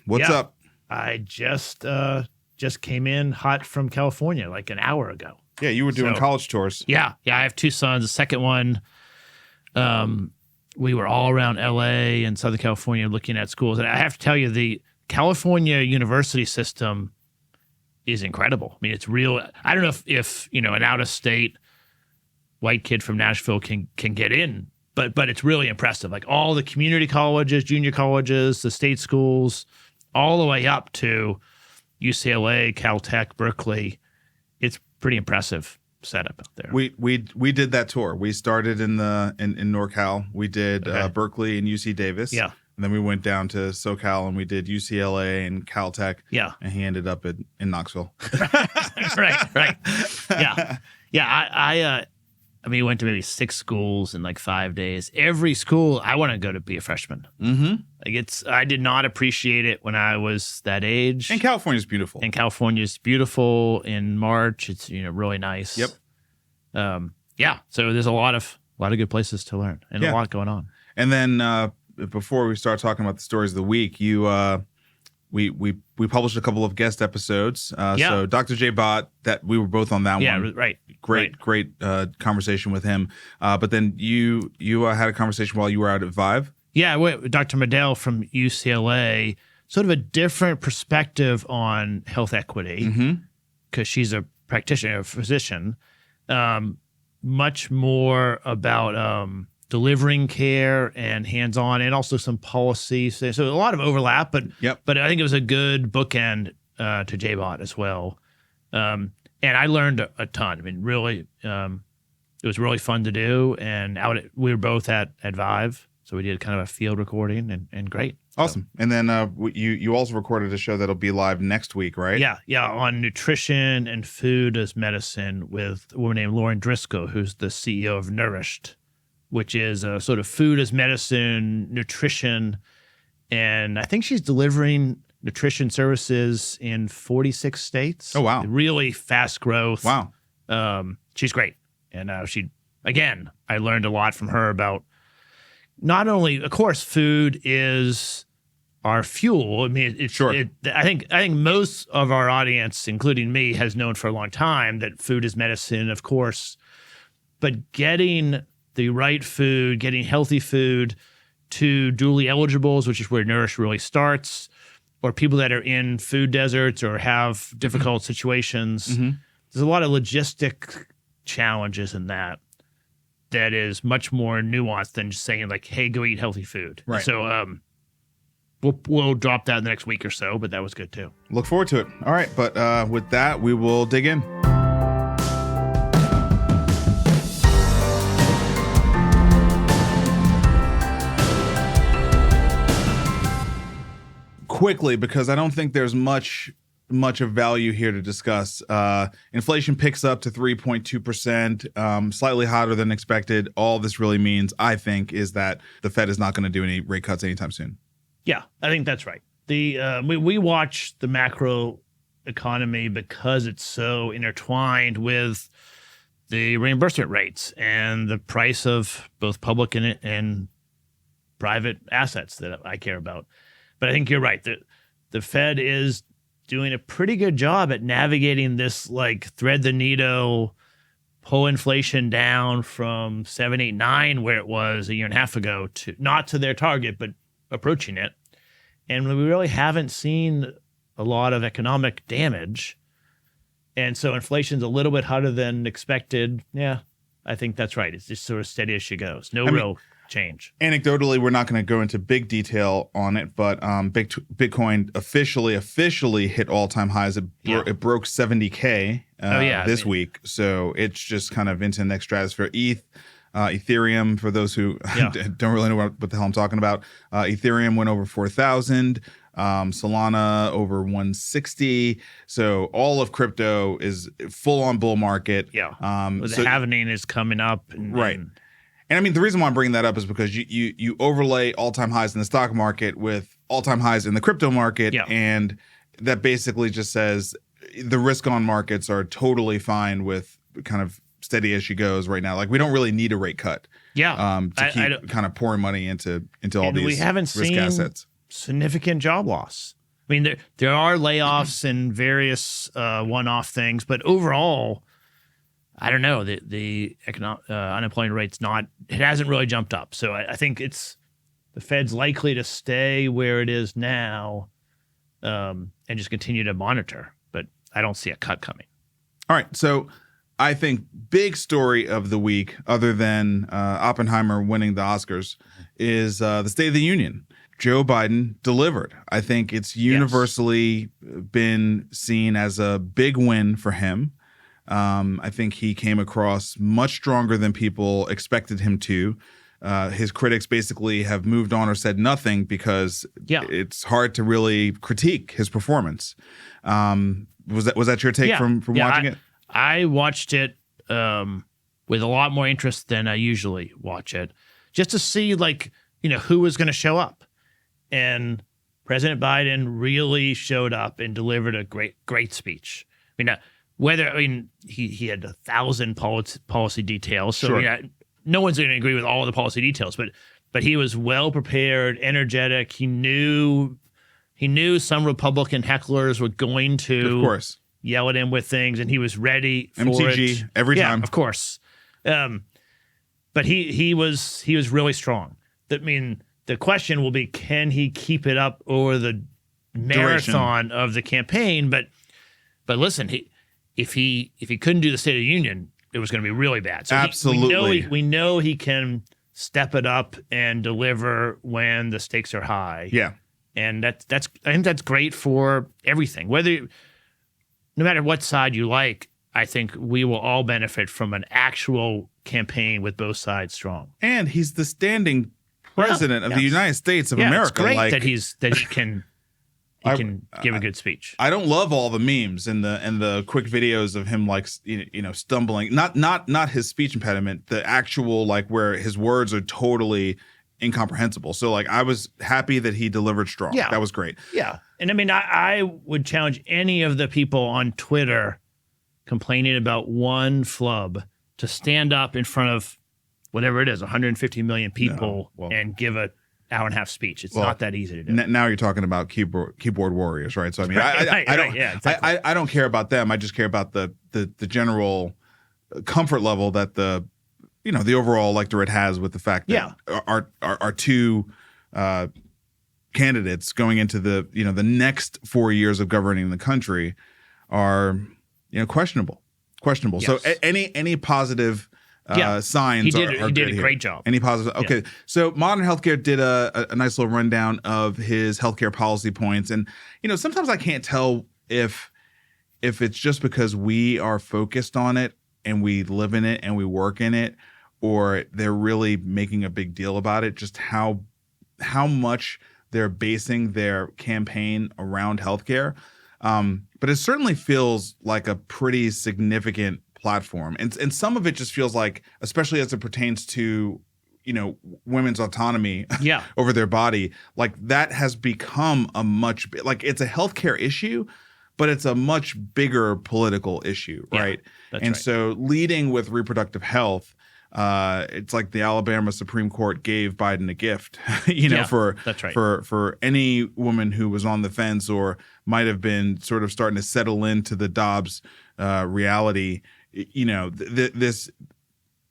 What's up? I just came in hot from California like an hour ago. Yeah, you were doing college tours. Yeah. I have two sons. The second one, we were all around LA and Southern California looking at schools. And I have to tell you, the California university system is incredible. I mean, it's real. I don't know if an out-of-state white kid from Nashville can get in, but it's really impressive. Like all the community colleges, junior colleges, the state schools, all the way up to UCLA, Caltech, Berkeley. It's pretty impressive setup out there. We did that tour. We started in NorCal. We did Berkeley and UC Davis. Yeah. And then we went down to SoCal and we did UCLA and Caltech. Yeah. And he ended up in Knoxville. Right. Yeah. I mean, we went to maybe 6 schools in like 5 days. Every school, I want to go to be a freshman. Mm-hmm. Like I did not appreciate it when I was that age. And California's beautiful. In March, it's really nice. Yep. Yeah. So there's a lot of good places to learn and a lot going on. And then before we start talking about the stories of the week, we published a couple of guest episodes. So Dr. J Bott, that we were both on that one. Yeah, right. Great conversation with him. But then you had a conversation while you were out at Vive. Yeah, Dr. Medell from UCLA, sort of a different perspective on health equity because she's a practitioner, a physician. Much more about delivering care and hands-on, and also some policy. So a lot of overlap, but I think it was a good bookend to J-Bot as well. And I learned a ton. I mean, really, it was really fun to do. And we were both at Vive, so we did kind of a field recording, and great. Awesome. So. And then you also recorded a show that'll be live next week, right? Yeah, on nutrition and food as medicine with a woman named Lauren Driscoll, who's the CEO of Nourished, which is a sort of food as medicine, nutrition, and I think she's delivering nutrition services in 46 states. Oh, wow. Really fast growth. Wow. She's great. And I learned a lot from her about not only, of course, food is our fuel. I mean, I think most of our audience, including me, has known for a long time that food is medicine, of course, but getting the right food, getting healthy food to dually eligibles, which is where Nourish really starts, or people that are in food deserts or have difficult situations. Mm-hmm. There's a lot of logistic challenges in that is much more nuanced than just saying like, hey, go eat healthy food. Right. So we'll drop that in the next week or so, but that was good too. Look forward to it. All right. But with that, we will dig in. Quickly, because I don't think there's much of value here to discuss. Inflation picks up to 3.2%, slightly hotter than expected. All this really means, I think, is that the Fed is not going to do any rate cuts anytime soon. Yeah, I think that's right. We watch the macro economy because it's so intertwined with the reimbursement rates and the price of both public and private assets that I care about. But I think you're right. The Fed is doing a pretty good job at navigating this, like, thread the needle, pull inflation down from 7, 8, 9, where it was a year and a half ago, to not to their target, but approaching it. And we really haven't seen a lot of economic damage. And so inflation's a little bit hotter than expected. Yeah, I think that's right. It's just sort of steady as she goes. No real change. Anecdotally, we're not going to go into big detail on it, but Bitcoin officially hit all-time highs. It broke 70K this week, so it's just kind of into the next stratosphere. Ethereum, for those who don't really know what the hell I'm talking about, Ethereum went over 4,000, Solana over 160. So all of crypto is full-on bull market. Yeah, the halvening is coming up. Right. And I mean, the reason why I'm bringing that up is because you overlay all-time highs in the stock market with all-time highs in the crypto market, and that basically just says the risk-on markets are totally fine with kind of steady as she goes right now. Like, we don't really need a rate cut. To keep kind of pouring money into all these we haven't risk seen assets. Significant job loss. I mean, there are layoffs and various one-off things, but overall, I don't know. The unemployment rate's it hasn't really jumped up. So I think the Fed's likely to stay where it is now and just continue to monitor. But I don't see a cut coming. All right. So I think big story of the week, other than Oppenheimer winning the Oscars, is the State of the Union. Joe Biden delivered. I think it's universally been seen as a big win for him. I think he came across much stronger than people expected him to. His critics basically have moved on or said nothing because it's hard to really critique his performance. Was that your take from watching it? I watched it with a lot more interest than I usually watch it, just to see who was going to show up. And President Biden really showed up and delivered a great speech. I mean, he had 1,000 policy details, so sure. No one's going to agree with all of the policy details, but he was well prepared, energetic. He knew some Republican hecklers were going to, of course, yell at him with things, and he was ready for MTG it every time, of course. But he was really strong. The question will be, can he keep it up over the marathon of the campaign? But listen, if he couldn't do the State of the Union, it was going to be really bad. So absolutely, we know he can step it up and deliver when the stakes are high. Yeah, and I think that's great for everything. No matter what side you like, I think we will all benefit from an actual campaign with both sides strong. And he's the standing president of the United States of America. It's great that he can give a good speech. I don't love all the memes and the quick videos of him stumbling. Not his speech impediment, the actual where his words are totally incomprehensible. So I was happy that he delivered strong. Yeah. That was great. Yeah. And I would challenge any of the people on Twitter complaining about one flub to stand up in front of whatever it is, 150 million people and give an hour and a half speech. It's not that easy to do. Now you're talking about keyboard warriors, right? So I mean, I don't care about them. I just care about the general comfort level that the overall electorate has with the fact that our two candidates going into the the next 4 years of governing the country are questionable. Yes. So any positive signs he are did a here. great job. Any positive? Okay, yeah. So Modern Healthcare did a nice little rundown of his healthcare policy points, and sometimes I can't tell if it's just because we are focused on it and we live in it and we work in it, or they're really making a big deal about it. Just how much they're basing their campaign around healthcare, but it certainly feels like a pretty significant platform, and some of it just feels like, especially as it pertains to women's autonomy over their body, that has become a much it's a healthcare issue, but it's a much bigger political issue, right? That's and right. So leading with reproductive health, it's like the Alabama Supreme Court gave Biden a gift, that's right. for any woman who was on the fence or might have been sort of starting to settle into the Dobbs reality. This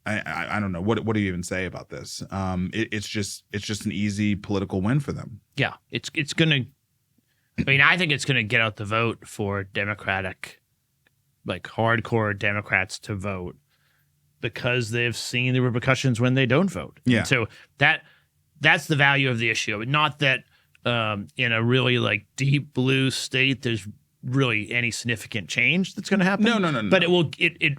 I don't know what do you even say about this? It's just an easy political win for them. Yeah, it's gonna. I think it's gonna get out the vote for Democratic, hardcore Democrats to vote, because they've seen the repercussions when they don't vote. Yeah. And so that's the value of the issue. Not that in a really deep blue state there's really any significant change that's going to happen. No. But it will it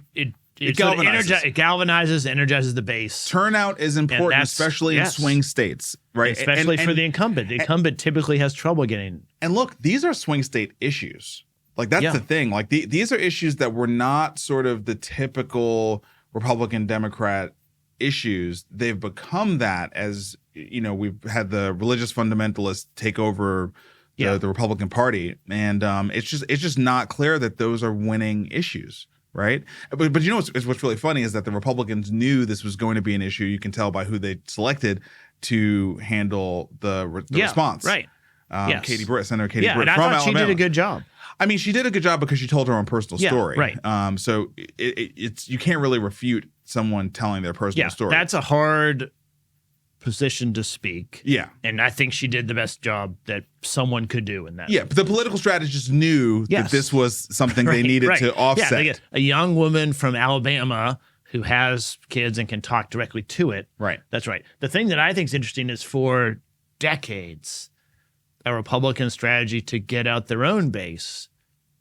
galvanizes, energizes the base. Turnout is important, especially in swing states, right? Especially for the incumbent. The incumbent typically has trouble getting. And look, these are swing state issues. That's the thing. These are issues that were not sort of the typical Republican Democrat issues. They've become that as we've had the religious fundamentalists take over the Republican Party, and it's just not clear that those are winning issues, right? But what's really funny is that the Republicans knew this was going to be an issue. You can tell by who they selected to handle the response, right? Katie Britt, Senator Katie Britt and I from thought Alabama. she did a good job. I mean, she did a good job because she told her own personal story. Right. So it's you can't really refute someone telling their personal story. That's a hard position to speak. Yeah. And I think she did the best job that someone could do in that. Yeah, but the political strategists knew that this was something they needed to offset. Yeah, a young woman from Alabama who has kids and can talk directly to it. Right. That's right. The thing that I think is interesting is for decades, a Republican strategy to get out their own base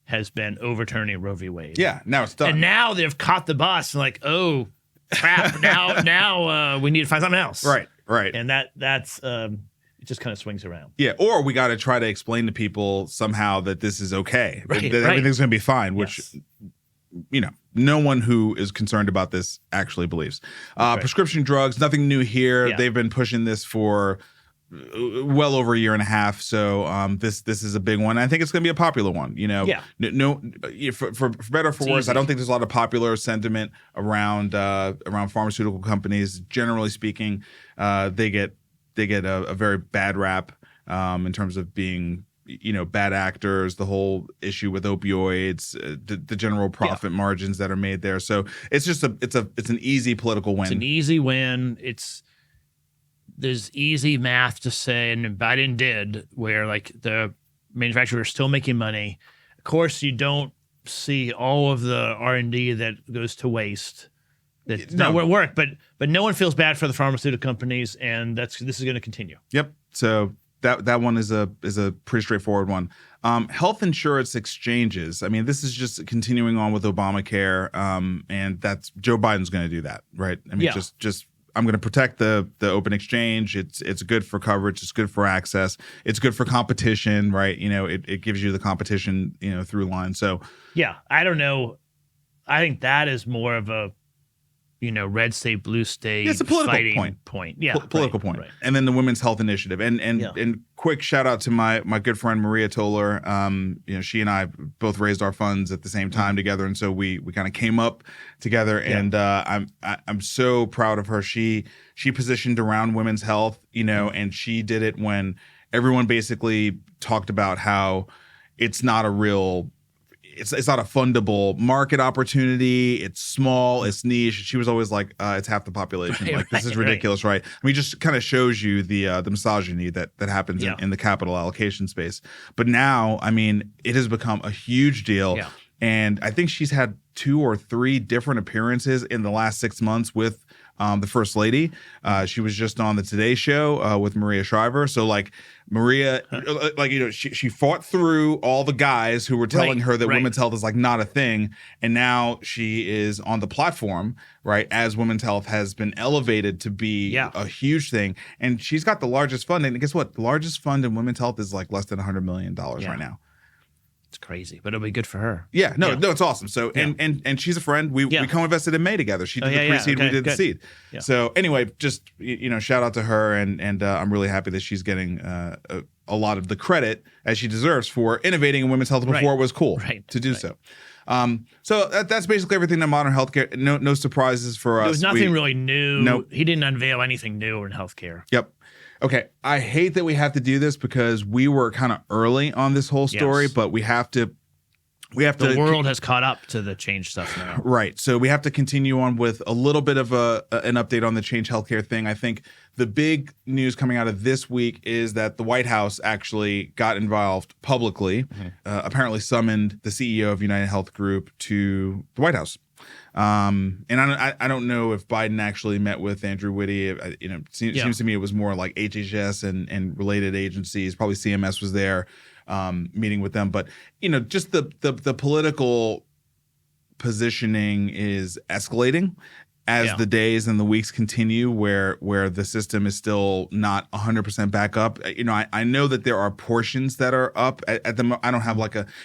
has been overturning Roe v. Wade. Yeah, now it's done. And now they've caught the bus and like, oh, crap, now we need to find something else. Right. And that's it just kind of swings around. Yeah, or we got to try to explain to people somehow that this is okay, that Right. everything's going to be fine, which, no one who is concerned about this actually believes. Prescription drugs, nothing new here. Yeah. They've been pushing this for well over a year and a half. So this is a big one. I think it's going to be a popular one. For better or for worse, I don't think there's a lot of popular sentiment around pharmaceutical companies. Generally speaking, they get a very bad rap in terms of being bad actors. The whole issue with opioids, the general profit margins that are made there. So it's just it's an easy political win. It's an easy win. There's easy math to say, and Biden did, where like the manufacturers are still making money. Of course, you don't see all of the R&D that goes to waste. That would work, but no one feels bad for the pharmaceutical companies, and this is going to continue. Yep. So that one is a pretty straightforward one. Health insurance exchanges. I mean, this is just continuing on with Obamacare, and that's Joe Biden's going to do that, right? I mean, just. I'm going to protect the open exchange. It's good for coverage. It's good for access. It's good for competition, right? It gives you the competition, through line. So I don't know. I think that is more of a, red state, blue state. It's a political point. Yeah, political point. Right. And then the Women's Health Initiative. And quick shout out to my good friend Maria Toller. She and I both raised our funds at the same time together, and so we kind of came up together. And I'm so proud of her. She positioned around women's health, and she did it when everyone basically talked about how it's not a real. It's not a fundable market opportunity. It's small. It's niche. She was always like, it's half the population. This is ridiculous, right? I mean, it just kind of shows you the misogyny that happens in the capital allocation space. But now, I mean, it has become a huge deal. Yeah. And I think she's had 2 or 3 different appearances in the last 6 months with the First Lady. She was just on the Today Show with Maria Shriver. So Maria, she fought through all the guys who were telling her that women's health is not a thing. And now she is on the platform, right, as women's health has been elevated to be a huge thing. And she's got the largest fund. And guess what? The largest fund in women's health is less than $100 million right now. It's crazy, but it'll be good for her. Yeah, no, it's awesome. So, and she's a friend. We co-invested in May together. She did the pre-seed, we did the seed. Yeah. So anyway, just shout out to her, and I'm really happy that she's getting a lot of the credit as she deserves for innovating in women's health before it was cool to do so. So that's basically everything in modern healthcare. No surprises for us. There was nothing really new. Nope. He didn't unveil anything new in healthcare. Yep. Okay, I hate that we have to do this because we were kind of early on this whole story, but we have to. The world has caught up to the change stuff now. Right. So we have to continue on with a little bit of an update on the ChangeHealthcare thing. I think the big news coming out of this week is that the White House actually got involved publicly, apparently summoned the CEO of United Health Group to the White House. And I don't know if Biden actually met with Andrew Whitty. Seems to me it was more like HHS and related agencies. Probably CMS was there meeting with them. But just the political positioning is escalating as the days and the weeks continue, where the system is still not 100% back up. I know that there are portions that are up at the. I don't have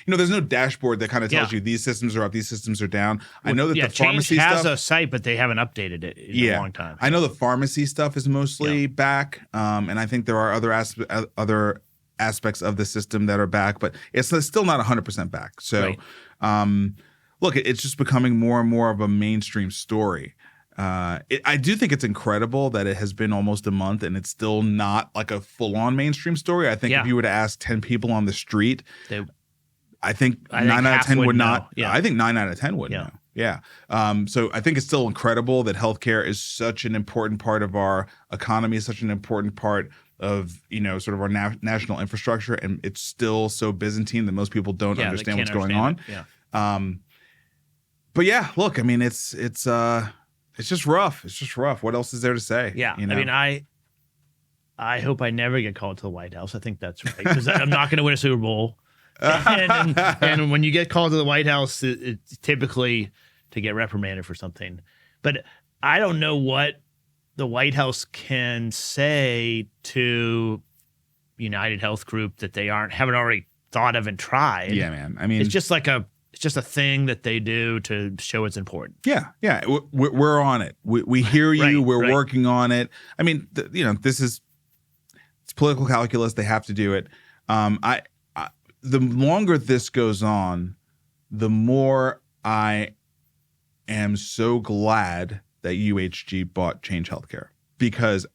there's no dashboard that kind of tells you these systems are up, these systems are down. I know that the pharmacy Change has stuff a site, but they haven't updated it in a long time. I know the pharmacy stuff is mostly back, and I think there are other aspects of the system that are back, but it's still not 100% back. So, look, it's just becoming more and more of a mainstream story. I do think it's incredible that it has been almost a month and it's still not like a full-on mainstream story. I think if you were to ask 10 people on the street, I think 9 out of 10 would not. I think 9 out of 10 would know. Yeah. So I think it's still incredible that healthcare is such an important part of our economy, such an important part of, sort of our national infrastructure. And it's still so Byzantine that most people don't understand what's going on. But yeah, look, I mean, it's just rough. It's just rough. What else is there to say? Yeah. I mean, I hope I never get called to the White House. I think that's right. Because I'm not going to win a Super Bowl. And when you get called to the White House, it's typically to get reprimanded for something. But I don't know what the White House can say to United Health Group that they haven't already thought of and tried. Yeah, man. I mean, it's just a thing that they do to show it's important. Yeah. We're on it. We hear you. We're working on it. I mean, it's political calculus. They have to do it. The longer this goes on, the more I am so glad that UHG bought ChangeHealthcare, because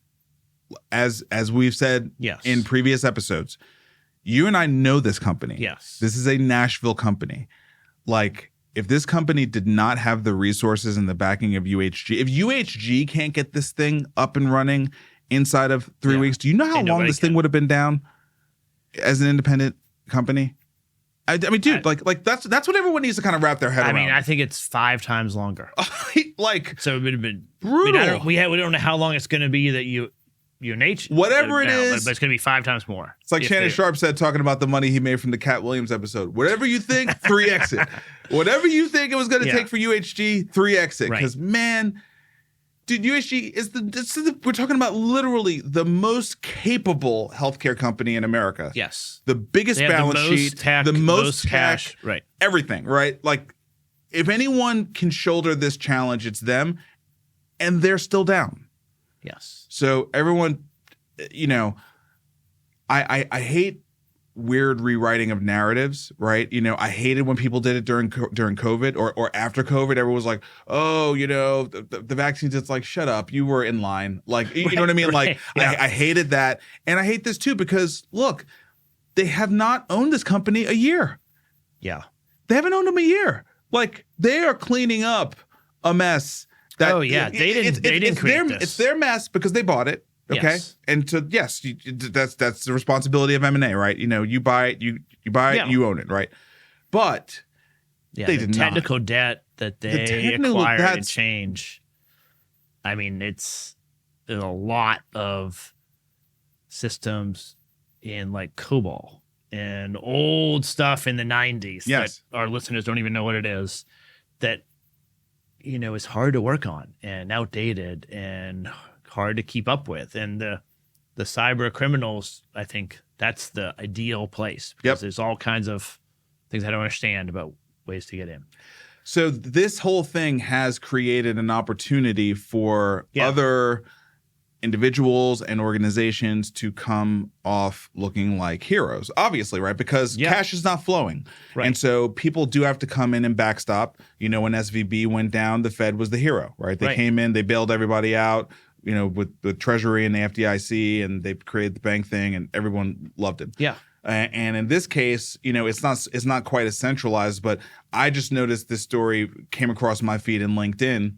as we've said in previous episodes, you and I know this company. Yes. This is a Nashville company. Like, if this company did not have the resources and the backing of UHG, if UHG can't get this thing up and running inside of 3 weeks, do you know how long this thing would have been down as an independent company? I mean, dude, like that's what everyone needs to kind of wrap their head around. I mean, I think it's 5 times longer. So it would have been brutal. I mean, we don't know how long it's going to be that UNH, whatever it is, but it's going to be 5 times more. It's like Shannon Sharp said, talking about the money he made from the Cat Williams episode. Whatever you think, 3x it. Whatever you think it was going to take for UHG, 3x it. Because man, dude, UHG is we're talking about literally the most capable healthcare company in America. Yes. The biggest balance sheet, the most cash, right? Everything, right? Like, if anyone can shoulder this challenge, it's them, and they're still down. Yes. So everyone, I hate weird rewriting of narratives, right? I hated when people did it during COVID or after COVID. Everyone was like, oh, the vaccines. It's like, shut up. You were in line. Like, you know what I mean? Like, I hated that. And I hate this too, because look, they have not owned this company a year. Yeah. They haven't owned them a year. Like, they are cleaning up a mess. They didn't create this. It's their mess because they bought it. Okay. Yes. And so, yes, that's the responsibility of M&A, right? You buy it, you you own it, right? But they did technical debt that they acquired and Change. I mean, there's a lot of systems in like COBOL and old stuff in the 90s that our listeners don't even know what it is, that is hard to work on and outdated and hard to keep up with. And the cyber criminals, I think that's the ideal place, because there's all kinds of things I don't understand about ways to get in. So this whole thing has created an opportunity for other individuals and organizations to come off looking like heroes, obviously, right? Because cash is not flowing. Right. And so people do have to come in and backstop. When SVB went down, the Fed was the hero, right? They came in, they bailed everybody out, with the Treasury and the FDIC, and they created the bank thing, and everyone loved it. Yeah. And in this case, it's not quite as centralized, but I just noticed this story came across my feed in LinkedIn.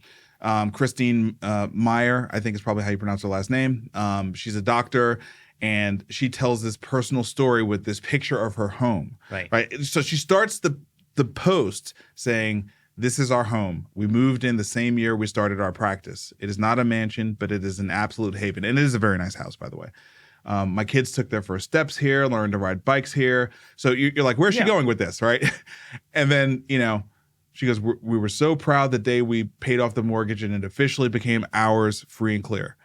Christine Meyer, I think is probably how you pronounce her last name. She's a doctor, and she tells this personal story with this picture of her home. Right. So she starts the post saying, "This is our home. We moved in the same year we started our practice. It is not a mansion, but it is an absolute haven." And it is a very nice house, by the way. My kids took their first steps here, learned to ride bikes here. So you're like, where's she going with this, right? And then, she goes, we were so proud the day we paid off the mortgage and it officially became ours, free and clear.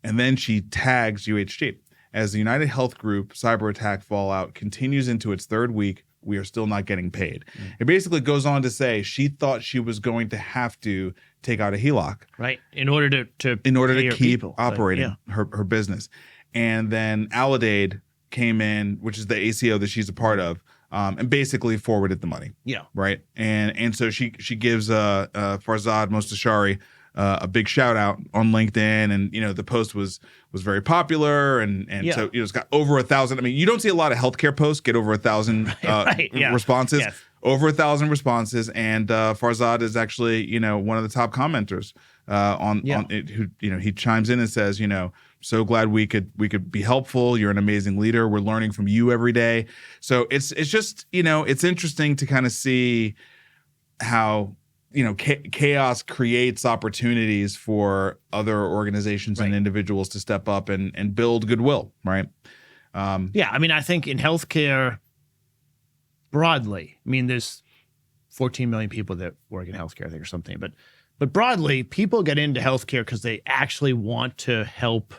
And then she tags UHG. As the United Health Group cyber attack fallout continues into its 3rd week, we are still not getting paid. It basically goes on to say she thought she was going to have to take out a HELOC. Right. In order to keep operating her business. And then Aledade came in, which is the ACO that she's a part of, and basically forwarded the money. Yeah. Right. And so she gives Farzad Mostashari a big shout out on LinkedIn, and the post was very popular, and so it's got over 1,000. I mean, you don't see a lot of healthcare posts get over 1,000 responses. Yes. Over 1,000 responses, and Farzad is actually one of the top commenters on it. Who he chimes in and says, so glad we could be helpful. You're an amazing leader. We're learning from you every day. So it's just it's interesting to kind of see how chaos creates opportunities for other organizations and individuals to step up and build goodwill, right? I mean, I think in healthcare broadly, I mean, there's 14 million people that work in healthcare, I think, or something. But broadly, people get into healthcare because they actually want to help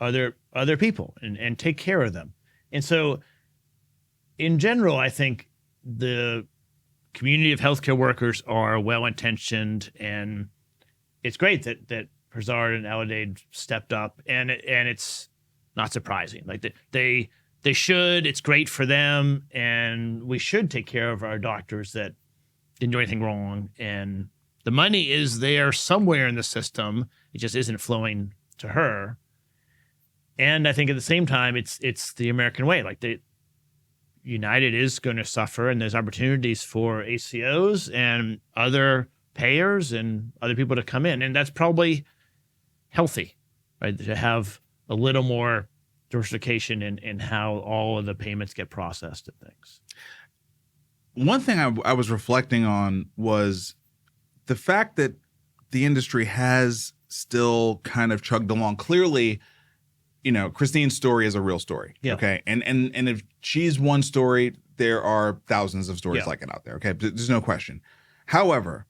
other people and take care of them. And so, in general, I think the community of healthcare workers are well-intentioned, and it's great that Farzad and Alidade stepped up, and it's not surprising. Like they should. It's great for them, and we should take care of our doctors that didn't do anything wrong. And the money is there somewhere in the system. It just isn't flowing to her. And I think at the same time, it's the American way. Like United is going to suffer, and there's opportunities for ACOs and other payers and other people to come in, and that's probably healthy, right? To have a little more diversification in how all of the payments get processed and things. One thing I was reflecting on was the fact that the industry has still kind of chugged along. Clearly, Christine's story is a real story. Yeah. Okay. And if she's one story, there are thousands of stories like it out there. Okay. There's no question. However,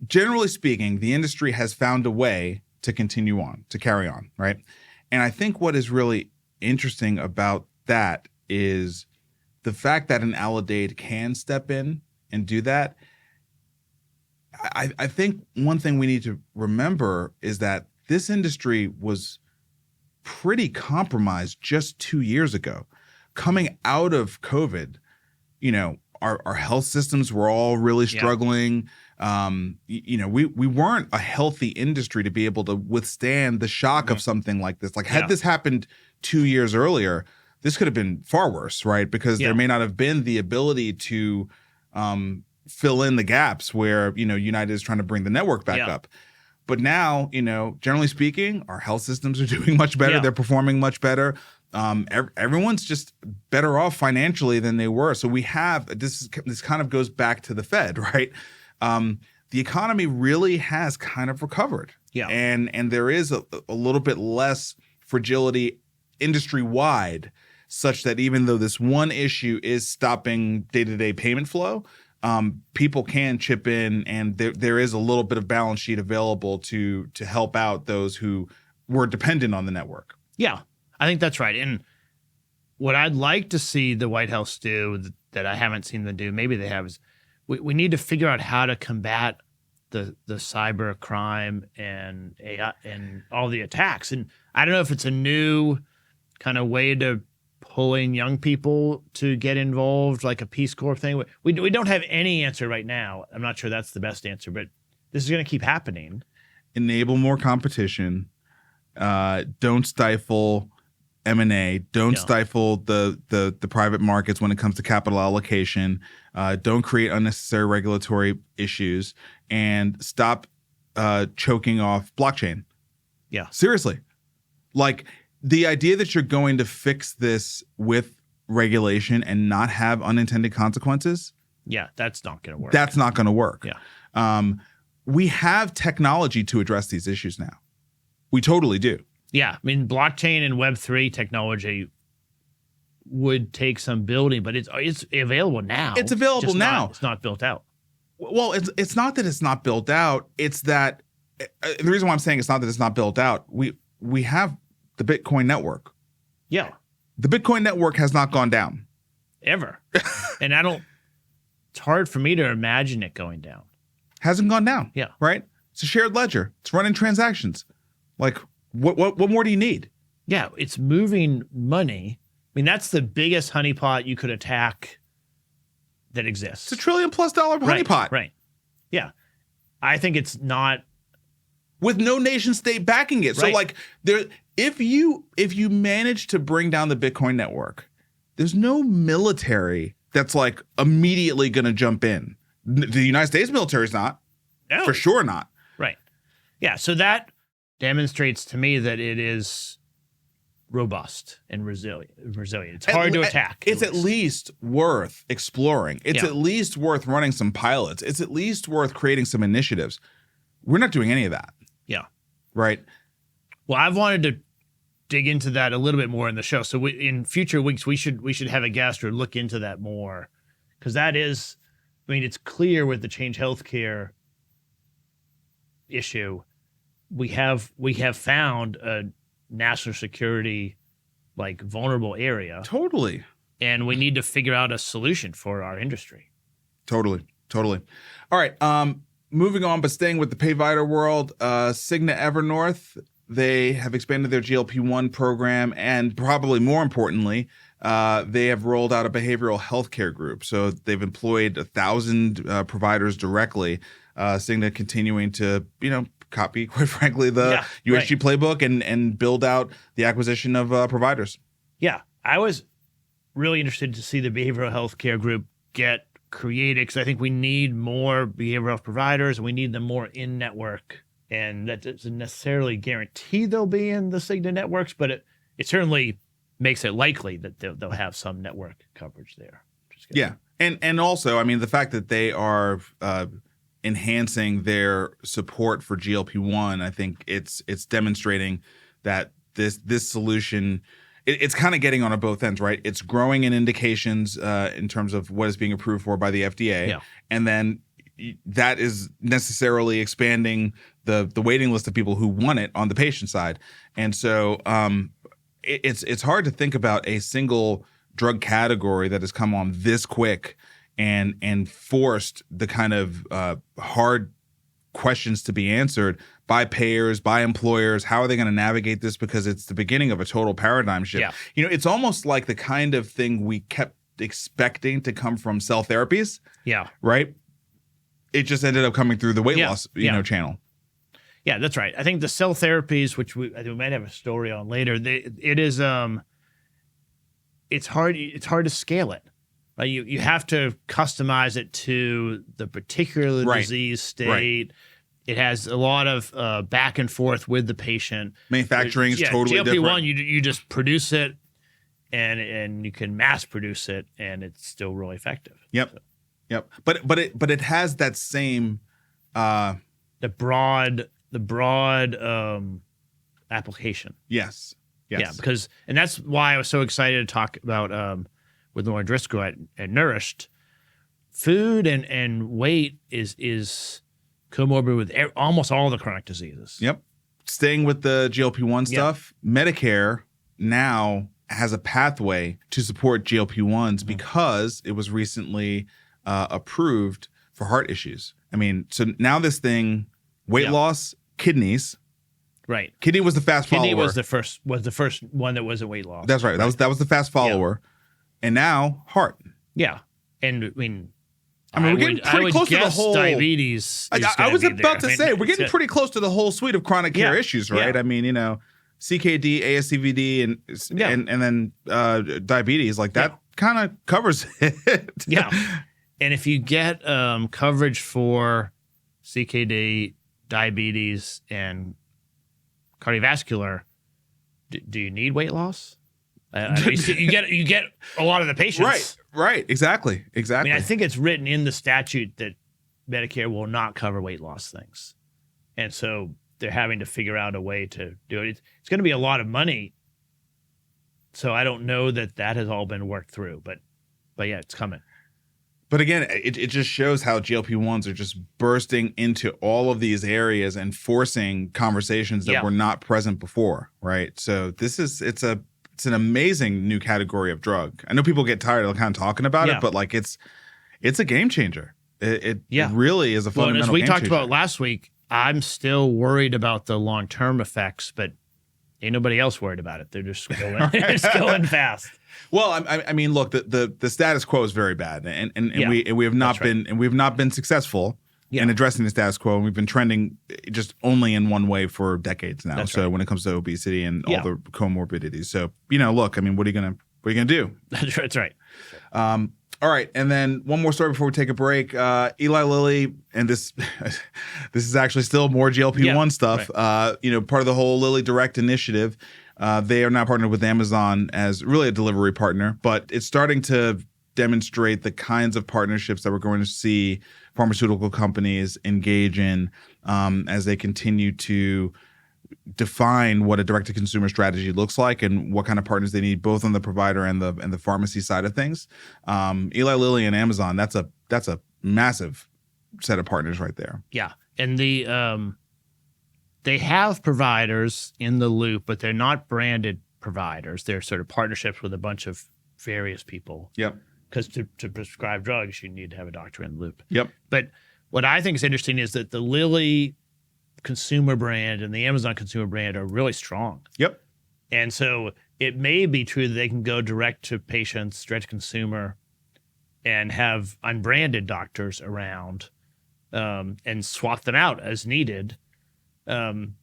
generally speaking, the industry has found a way to continue on, to carry on, right? And I think what is really interesting about that is the fact that an Alidade can step in and do that. I think one thing we need to remember is that this industry was pretty compromised just 2 years ago. Coming out of COVID, our health systems were all really struggling. We weren't a healthy industry to be able to withstand the shock of something like this. Like, had this happened 2 years earlier, this could have been far worse, right? Because there may not have been the ability to fill in the gaps where, United is trying to bring the network back up. But now, generally speaking, our health systems are doing much better. They're performing much better. Everyone's just better off financially than they were. So we have this kind of goes back to the Fed, right? The economy really has kind of recovered. Yeah. And there is a little bit less fragility industry-wide, such that even though this one issue is stopping day-to-day payment flow, people can chip in, and there is a little bit of balance sheet available to help out those who were dependent on the network. Yeah, I think that's right. And what I'd like to see the White House do that I haven't seen them do, maybe they have, is we need to figure out how to combat the cyber crime and AI and all the attacks. And I don't know if it's a new kind of way to pulling young people to get involved, like a Peace Corps thing. We don't have any answer right now. I'm not sure that's the best answer, but this is going to keep happening. Enable more competition. Don't stifle M&A. Don't stifle the private markets when it comes to capital allocation. Don't create unnecessary regulatory issues, and stop choking off blockchain. Yeah. Seriously. Like, the idea that you're going to fix this with regulation and not have unintended consequences. Yeah, that's not going to work. That's not going to work. Yeah. We have technology to address these issues now. We totally do. Yeah. I mean, blockchain and Web3 technology would take some building, but it's available now. It's available now. It's not built out. Well, it's not that it's not built out. It's that the reason why I'm saying it's not that it's not built out. We have the Bitcoin network. Yeah. The Bitcoin network has not gone down. Ever. And it's hard for me to imagine it going down. Hasn't gone down. Yeah. Right? It's a shared ledger. It's running transactions. Like, what more do you need? Yeah. It's moving money. I mean, that's the biggest honeypot you could attack that exists. It's $1 trillion+ honeypot. Right. Yeah. I think it's not with no nation state backing it. So like there, if you manage to bring down the Bitcoin network, there's no military that's like immediately going to jump in. The United States military is not, for sure not. Right. Yeah. So that demonstrates to me that it is robust and resilient. It's hard to attack. It's at least worth exploring. It's at least worth running some pilots. It's at least worth creating some initiatives. We're not doing any of that. Yeah. Right. Well, I've wanted to dig into that a little bit more in the show. So in future weeks, we should have a guest or look into that more, because that is, I mean, it's clear with the ChangeHealthcare issue, we have found a national security like vulnerable area. Totally. And we need to figure out a solution for our industry. Totally. All right. Moving on, but staying with the Payvider world, Cigna Evernorth, they have expanded their GLP-1 program, and probably more importantly, they have rolled out a behavioral healthcare group. So they've employed 1,000 providers directly. Cigna continuing to, copy, quite frankly, the UHG playbook and build out the acquisition of providers. Yeah, I was really interested to see the behavioral healthcare group get created, because I think we need more behavioral health providers, and we need them more in network. And that doesn't necessarily guarantee they'll be in the Cigna networks, but it certainly makes it likely that they'll have some network coverage there. Yeah, and also, I mean, the fact that they are enhancing their support for GLP-1, I think it's demonstrating that this solution, it's kind of getting on both ends, right? It's growing in indications in terms of what is being approved for by the FDA, and then that is necessarily expanding the waiting list of people who want it on the patient side. And so it's hard to think about a single drug category that has come on this quick and forced the kind of hard questions to be answered by payers, by employers. How are they going to navigate this? Because it's the beginning of a total paradigm shift. Yeah. It's almost like the kind of thing we kept expecting to come from cell therapies. Yeah. Right? It just ended up coming through the weight loss, channel. Yeah, that's right. I think the cell therapies, which I think we might have a story on later, it's hard to scale it. Right? You have to customize it to the particular disease state. Right. It has a lot of back and forth with the patient. Manufacturing is totally GLP-1, different. You just produce it, and you can mass produce it, and it's still really effective. Yep. So. Yep. But it has that same the broad application. Yes. Yeah, and that's why I was so excited to talk about with Lauren Driscoll at Nourished. Food and weight is comorbid with almost all the chronic diseases. Yep. Staying with the GLP-1 stuff, Medicare now has a pathway to support GLP-1s because it was recently approved for heart issues. I mean, so now this thing, weight loss, kidneys. Right. Kidney was the fast follower. Kidney was the first one that wasn't weight loss. That's right. That was the fast follower. Yeah. And now heart. Yeah. And I mean we're getting pretty close to the whole diabetes. I was about to say we're getting pretty close to the whole suite of chronic care issues, right? Yeah. I mean, CKD, ASCVD, and then diabetes, like that kind of covers it. Yeah. And if you get coverage for CKD, diabetes, and cardiovascular, do you need weight loss? You get a lot of the patients. Right. Exactly. I mean, I think it's written in the statute that Medicare will not cover weight loss things. And so they're having to figure out a way to do it. It's going to be a lot of money. So I don't know that has all been worked through, but yeah, it's coming. But again, it just shows how GLP-1s are just bursting into all of these areas and forcing conversations that were not present before, right? So it's an amazing new category of drug. I know people get tired of kind of talking about it, but like it's a game changer. It really is a fundamental as we game talked changer. about last week, I'm still worried about the long-term effects, but ain't nobody else worried about it. They're just going, going fast. Well, I mean, look, the status quo is very bad, and we have not been successful and addressing the status quo. And we've been trending just only in one way for decades now. That's so right. when it comes to obesity and all the comorbidities. So, look, I mean, what are you gonna do? That's right. All right, and then one more story before we take a break. Eli Lilly, and this is actually still more GLP-1 stuff. Right. Part of the whole Lilly Direct initiative. They are now partnered with Amazon as really a delivery partner, but it's starting to demonstrate the kinds of partnerships that we're going to see pharmaceutical companies engage in as they continue to define what a direct-to-consumer strategy looks like and what kind of partners they need, both on the provider and the pharmacy side of things. Eli Lilly and Amazon, that's a massive set of partners right there. Yeah, and they have providers in the loop, but they're not branded providers. They're sort of partnerships with a bunch of various people. Yep. Because to prescribe drugs, you need to have a doctor in the loop. Yep. But what I think is interesting is that the Lilly consumer brand and the Amazon consumer brand are really strong. Yep. And so it may be true that they can go direct to patients, direct to consumer, and have unbranded doctors around and swap them out as needed. The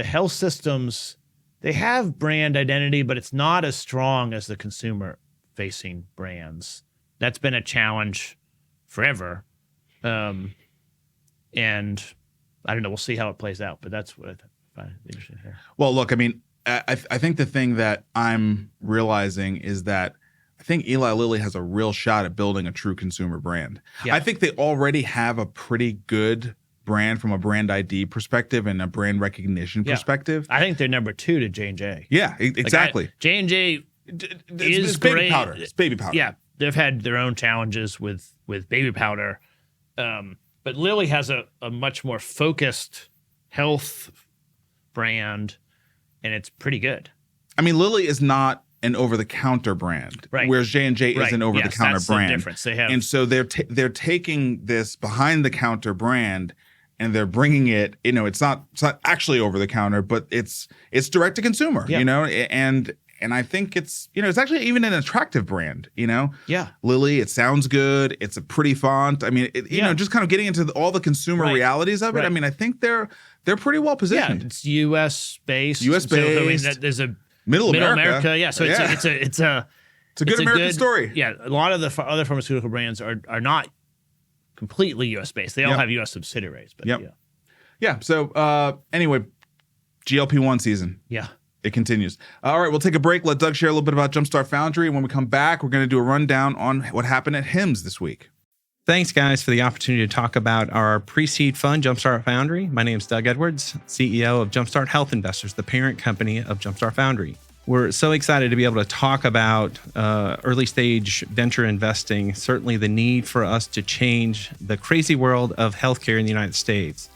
health systems, they have brand identity, but it's not as strong as the consumer-facing brands. That's been a challenge forever. And I don't know. We'll see how it plays out, but that's what I find interesting here. Well, look, I mean, I think the thing that I'm realizing is that I think Eli Lilly has a real shot at building a true consumer brand. Yeah. I think they already have a pretty good brand from a brand ID perspective and a brand recognition perspective. I think they're number 2 to J&J. Yeah, exactly. J&J is baby great. powder. It's baby powder. Yeah, they've had their own challenges with baby powder. But Lilly has a much more focused health brand, and it's pretty good. I mean, Lilly is not an over-the-counter brand, right? Whereas J&J is an over-the-counter brand. The difference they have. And so they're taking this behind-the-counter brand, and they're bringing it. It's not actually over-the-counter, but it's direct-to-consumer. And I think it's actually even an attractive brand, Yeah. Lilly, it sounds good. It's a pretty font. I mean, just kind of getting into all the consumer realities of it. Right. I mean, I think they're pretty well positioned. Yeah, it's U.S. based. So, I mean, there's a middle America. Yeah. So it's a good American story. Yeah. A lot of the other pharmaceutical brands are not completely U.S. based. They all have U.S. subsidiaries. But yeah. So anyway, GLP-1 season. Yeah. It continues. All right, we'll take a break. Let Doug share a little bit about Jumpstart Foundry. And when we come back, we're going to do a rundown on what happened at HIMSS this week. Thanks, guys, for the opportunity to talk about our pre-seed fund, Jumpstart Foundry. My name is Doug Edwards, CEO of Jumpstart Health Investors, the parent company of Jumpstart Foundry. We're so excited to be able to talk about early stage venture investing, certainly the need for us to change the crazy world of healthcare in the United States.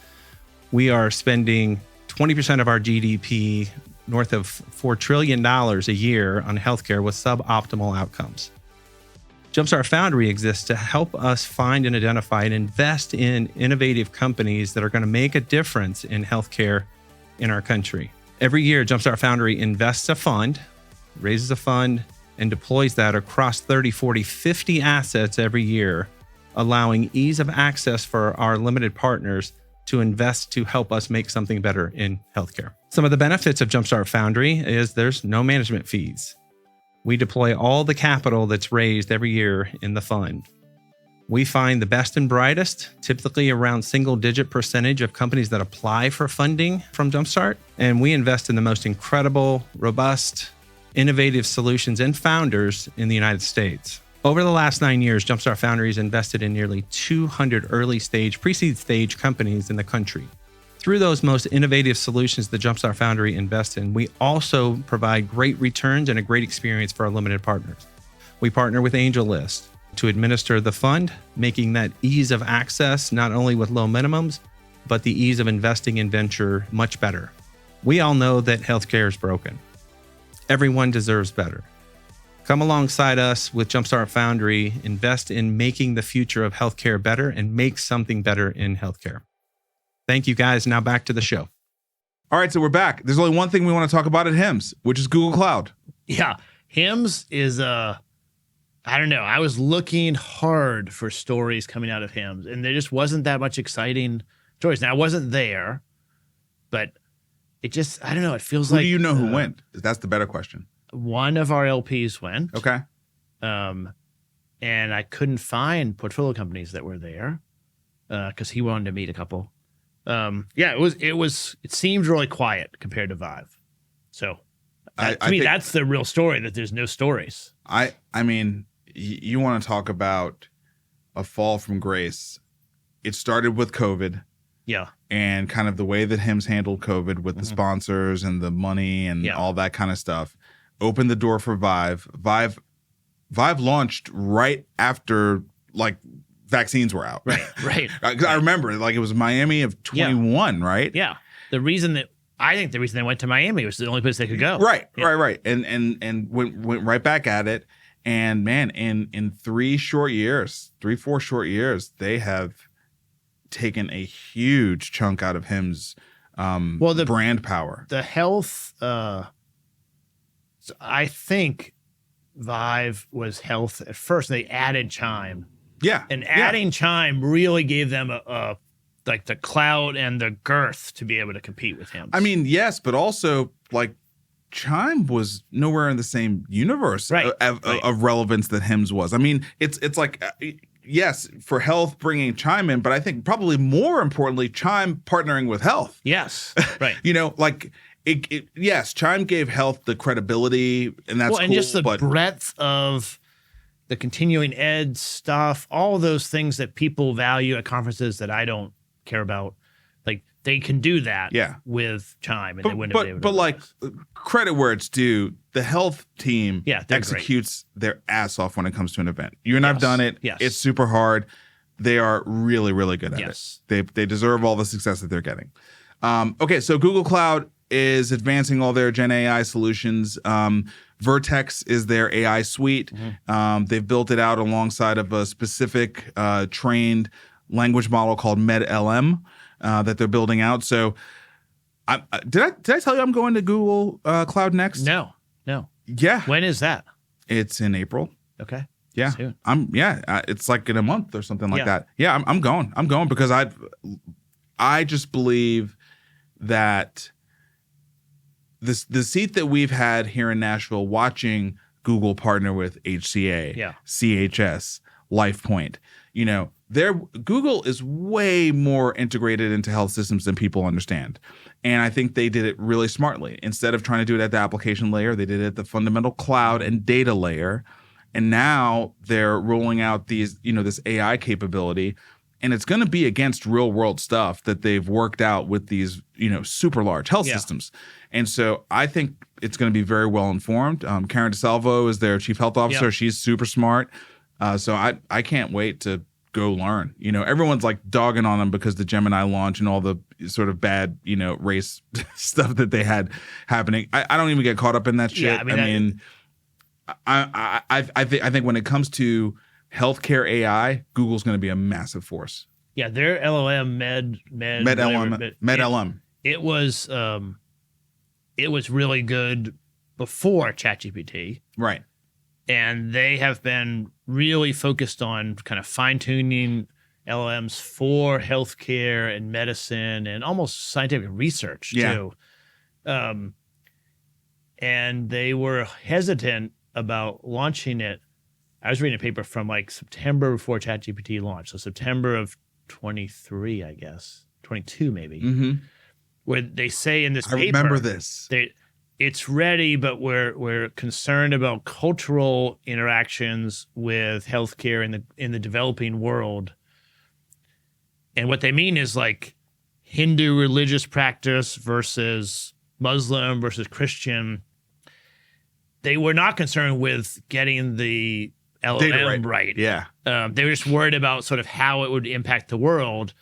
We are spending 20% of our GDP, north of $4 trillion a year on healthcare with suboptimal outcomes. Jumpstart Foundry exists to help us find and identify and invest in innovative companies that are going to make a difference in healthcare in our country. Every year, Jumpstart Foundry invests a fund, raises a fund, and deploys that across 30, 40, 50 assets every year, allowing ease of access for our limited partners to invest to help us make something better in healthcare. Some of the benefits of Jumpstart Foundry is there's no management fees. We deploy all the capital that's raised every year in the fund. We find the best and brightest, typically around single-digit percentage of companies that apply for funding from Jumpstart, and we invest in the most incredible, robust, innovative solutions and founders in the United States. Over the last 9 years, Jumpstart Foundry has invested in nearly 200 early stage, pre-seed stage companies in the country. Through those most innovative solutions that Jumpstart Foundry invests in, we also provide great returns and a great experience for our limited partners. We partner with AngelList to administer the fund, making that ease of access not only with low minimums, but the ease of investing in venture much better. We all know that healthcare is broken. Everyone deserves better. Come alongside us with Jumpstart Foundry, invest in making the future of healthcare better and make something better in healthcare. Thank you, guys. Now back to the show. All right, so we're back. There's only one thing we want to talk about at HIMSS, which is Google Cloud. Yeah, HIMSS is I I don't know. I was looking hard for stories coming out of HIMSS, and there just wasn't that much exciting stories. Now, I wasn't there, but it just, I don't know. It feels like. Who do you know who went? That's the better question. One of our LPs went. Okay. And I couldn't find portfolio companies that were there because he wanted to meet a couple. It seemed really quiet compared to Vive. So to me, that's the real story, that there's no stories. I mean, you want to talk about a fall from grace. It started with COVID. Yeah. And kind of the way that HIMSS handled COVID with the sponsors and the money and all that kind of stuff opened the door for Vive. Vive launched right after like vaccines were out. Right. I remember like it was Miami of 21, right? Yeah. The reason they went to Miami was the only place they could go. Right. And went right back at it. And man, in 4 short years, they have taken a huge chunk out of HIMSS the brand power. The health, I think Vive was health at first. They added Chime. Yeah. And adding Chime really gave them like the clout and the girth to be able to compete with HIMSS. I mean, yes, but also like Chime was nowhere in the same universe of relevance that HIMSS was. I mean, it's like, yes, for health bringing Chime in, but I think probably more importantly, Chime partnering with health. Yes, right. Like yes, Chime gave health the credibility, and that's cool. And just the breadth of the continuing ed stuff, all those things that people value at conferences that I don't care about. Like they can do that with Chime, and they wouldn't have been able to. But like credit where it's due, the health team executes their ass off when it comes to an event. You and I've done it. Yes. It's super hard. They are really, really good at it. They deserve all the success that they're getting. Okay, so Google Cloud is advancing all their Gen AI solutions. Vertex is their AI suite. They've built it out alongside of a specific trained language model called MedLM that they're building out. So did I tell you I'm going to Google Cloud next? No. Yeah. When is that? It's in April. Okay. Yeah. Soon. It's like in a month or something like that. Yeah, I'm going. I'm going because I just believe that the seat that we've had here in Nashville watching Google partner with HCA, CHS, LifePoint, Google is way more integrated into health systems than people understand. And I think they did it really smartly. Instead of trying to do it at the application layer, they did it at the fundamental cloud and data layer. And now they're rolling out these, this AI capability. And it's going to be against real world stuff that they've worked out with these, super large health systems. And so I think it's going to be very well informed. Karen DeSalvo is their chief health officer. Yep. She's super smart. So I can't wait to go learn. Everyone's like dogging on them because the Gemini launch and all the sort of bad, race stuff that they had happening. I don't even get caught up in that shit. Yeah, I think when it comes to healthcare AI, Google's going to be a massive force. Yeah, their LLM MedLM. It was really good before ChatGPT. Right. And they have been really focused on kind of fine-tuning LLMs for healthcare and medicine and almost scientific research too. And they were hesitant about launching it. I was reading a paper from like September before ChatGPT launched, so September of 23, I guess, 22 maybe, where they say in this paper, I remember this. It's ready, but we're concerned about cultural interactions with healthcare in the developing world. And what they mean is like Hindu religious practice versus Muslim versus Christian. They were not concerned with getting the LLM right. Yeah. They were just worried about sort of how it would impact the world.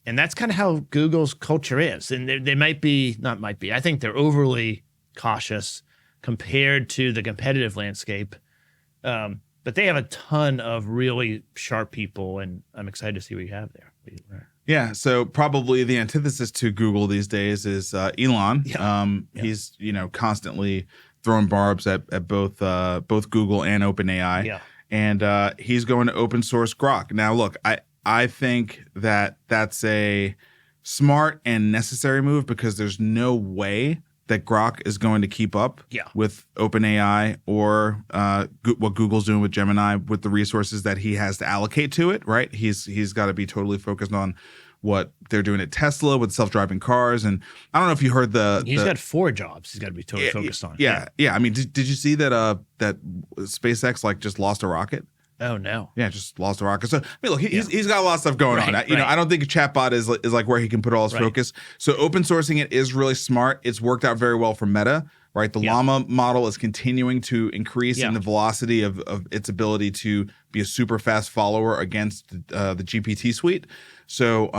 And that's kind of how Google's culture is. And I think they're overly cautious compared to the competitive landscape. But they have a ton of really sharp people, and I'm excited to see what you have there. Yeah, so probably the antithesis to Google these days is Elon. He's constantly throwing barbs at both Google and OpenAI. Yeah. and he's going to open source Grok. Now, look, I think that that's a smart and necessary move because there's no way that Grok is going to keep up with OpenAI or what Google's doing with Gemini with the resources that he has to allocate to it, right? He's got to be totally focused on what they're doing at Tesla with self-driving cars. And I don't know if you heard He's got 4 jobs he's got to be totally focused on. Yeah. I mean, did you see that that SpaceX just lost a rocket? Oh, no. Yeah, just lost a rocket. So, I mean, look, he's got a lot of stuff going on. You know, I don't think a chatbot is like where he can put all his focus. So open sourcing it is really smart. It's worked out very well for Meta, right? The Llama model is continuing to increase in the velocity of its ability to be a super fast follower against the GPT suite. So,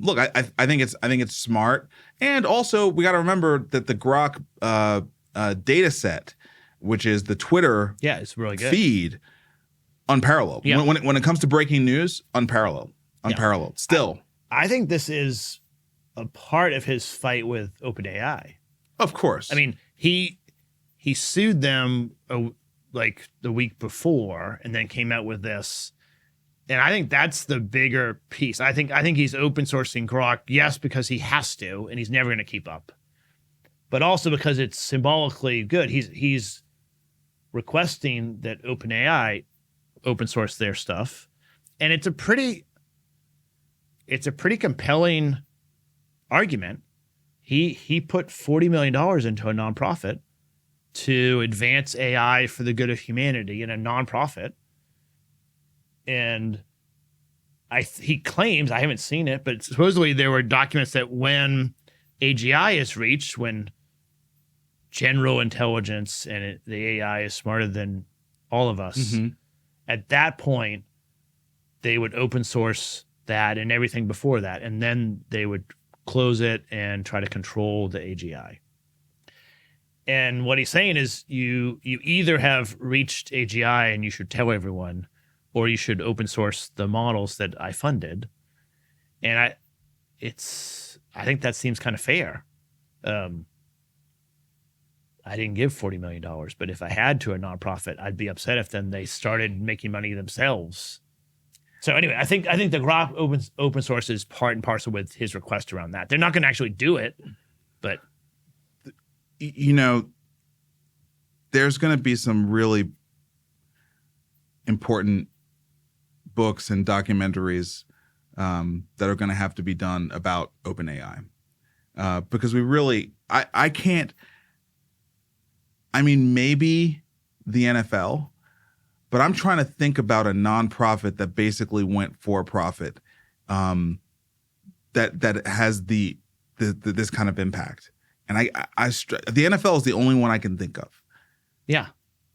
look, I think it's smart. And also, we got to remember that the Grok data set, which is the Twitter it's really good. feed, unparalleled. Yeah. When it comes to breaking news, unparalleled. Still. I think this is a part of his fight with OpenAI. Of course. I mean, he sued them like the week before and then came out with this. And I think that's the bigger piece. I think he's open sourcing Grok, yes, because he has to, and he's never going to keep up. But also because it's symbolically good. He's requesting that OpenAI open source their stuff, and it's a pretty compelling argument. He put $40 million into a nonprofit to advance AI for the good of humanity in a nonprofit, and he claims, I haven't seen it, but supposedly there were documents that when AGI is reached, when general intelligence and the AI is smarter than all of us. At that point, they would open source that and everything before that, and then they would close it and try to control the AGI. And what he's saying is you either have reached AGI and you should tell everyone, or you should open source the models that I funded. And I think that seems kind of fair. I didn't give $40 million, but if I had to a nonprofit, I'd be upset if then they started making money themselves. So anyway, I think the Grok open source is part and parcel with his request around that. They're not going to actually do it, but you know, there's going to be some really important books and documentaries that are going to have to be done about OpenAI because we really, I can't. I mean, maybe the NFL, but I'm trying to think about a nonprofit that basically went for profit, that has this kind of impact. And the NFL is the only one I can think of. Yeah,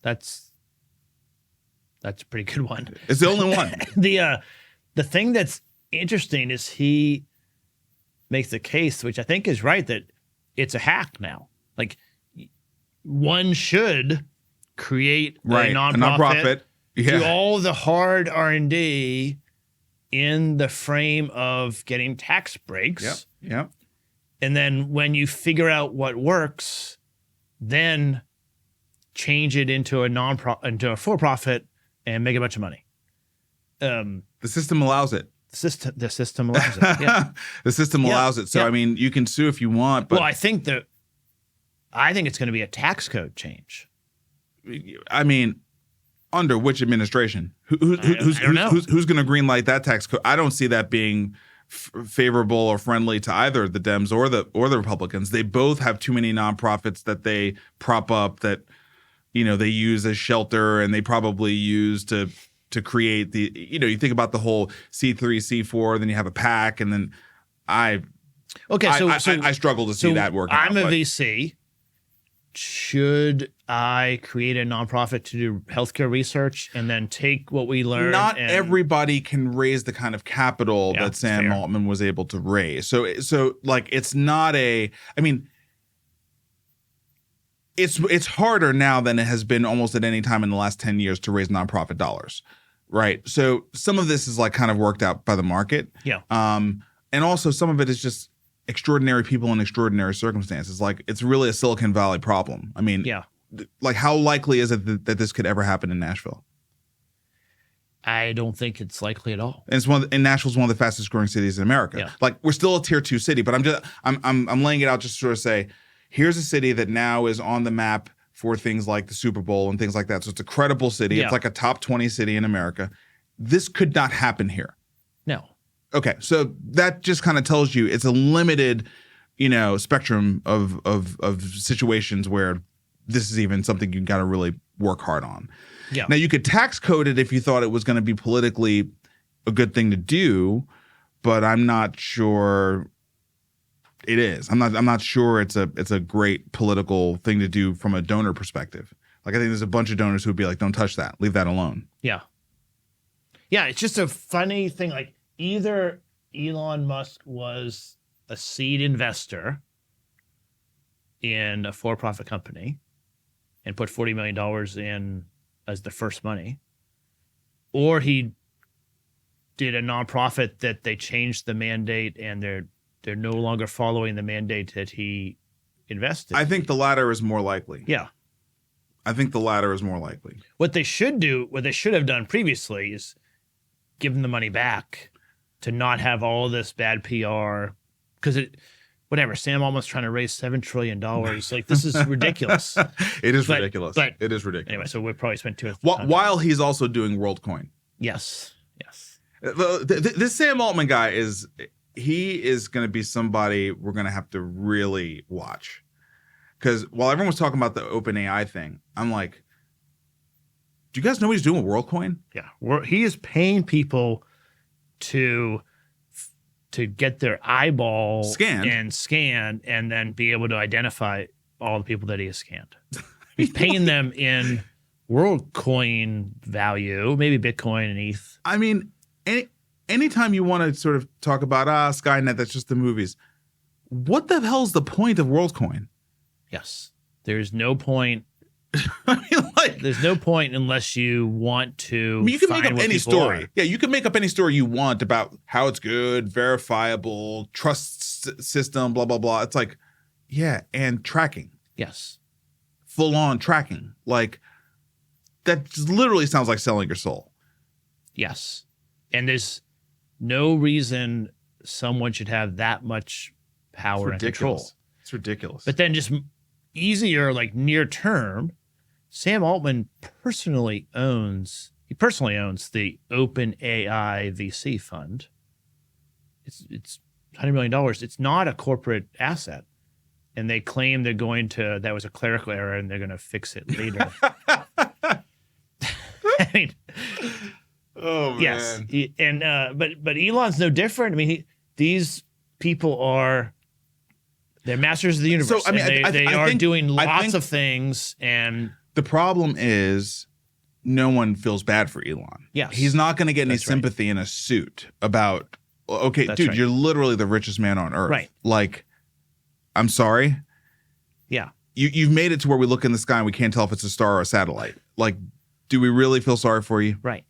that's a pretty good one. It's the only one. The thing that's interesting is he makes the case, which I think is right, that it's a hack now. Like, one should create a nonprofit, do all the hard R&D in the frame of getting tax breaks. Yep. And then when you figure out what works, then change it into a for-profit and make a bunch of money. The system allows it. The system allows it. Yeah. The system allows it. So I mean, you can sue if you want, but well, I think it's going to be a tax code change. I mean, under which administration? Who's going to greenlight that tax code? I don't see that being favorable or friendly to either the Dems or the Republicans. They both have too many nonprofits that they prop up that, you know, they use as shelter, and they probably use to create the, you know, you think about the whole C3, C4, then you have a PAC, and then I struggle to see that working. I'm a VC. Should I create a nonprofit to do healthcare research and then take what we learn? Not everybody can raise the kind of capital that Sam Altman was able to raise. So like, it's not I mean, it's harder now than it has been almost at any time in the last 10 years to raise nonprofit dollars, right? So some of this is like kind of worked out by the market. Yeah. And also some of it is just extraordinary people in extraordinary circumstances. Like, it's really a Silicon Valley problem. I mean, like, how likely is it that this could ever happen in Nashville? I don't think it's likely at all. And Nashville's one of the fastest growing cities in America. Yeah. Like, we're still a tier 2 city, but I'm laying it out just to sort of say, here's a city that now is on the map for things like the Super Bowl and things like that. So it's a credible city. Yeah. It's like a top 20 city in America. This could not happen here. No. Okay, so that just kind of tells you it's a limited, spectrum of situations where this is even something you got to really work hard on. Yeah. Now, you could tax code it if you thought it was going to be politically a good thing to do, but I'm not sure it is. I'm not sure it's a great political thing to do from a donor perspective. Like, I think there's a bunch of donors who would be like, don't touch that. Leave that alone. Yeah. Yeah, it's just a funny thing. Like, either Elon Musk was a seed investor in a for-profit company and put $40 million in as the first money, or he did a nonprofit that they changed the mandate and they're no longer following the mandate that he invested. I think the latter is more likely. Yeah. I think the latter is more likely. What they should have done previously is give them the money back to not have all of this bad PR. Because Sam Altman's trying to raise $7 trillion. Like, this is ridiculous. It is ridiculous. But it is ridiculous. Anyway, so we'll probably spend while he's also doing WorldCoin. Yes. This Sam Altman guy is going to be somebody we're going to have to really watch. Because while everyone was talking about the OpenAI thing, I'm like, do you guys know what he's doing with WorldCoin? Yeah. He is paying people to get their eyeball scanned and then be able to identify all the people that he has scanned. He's paying them in WorldCoin value, maybe Bitcoin and ETH. I mean, anytime you want to sort of talk about Skynet, that's just the movies. What the hell's the point of WorldCoin? Yes. There's no point. I mean, like, there's no point unless you want to. I mean, you can make up any story. Yeah, you can make up any story you want about how it's good, verifiable, trust system, blah, blah, blah. It's like, yeah, and tracking. Yes. Full on tracking. Like, that literally sounds like selling your soul. Yes. And there's no reason someone should have that much power and control. It's ridiculous. But then just easier, like near term, Sam Altman personally owns the OpenAI VC fund. It's $100 million. It's not a corporate asset. And they claim they're going to, that was a clerical error and they're going to fix it later. I mean, oh man. Yes. And but Elon's no different. I mean, these people they're masters of the universe. So I mean, they are doing lots of things, and the problem is no one feels bad for Elon. Yes. He's not going to get any sympathy in a suit about, okay, that's dude, you're literally the richest man on earth. Right. Like, I'm sorry. Yeah. You've made it to where we look in the sky and we can't tell if it's a star or a satellite. Like, do we really feel sorry for you? Right.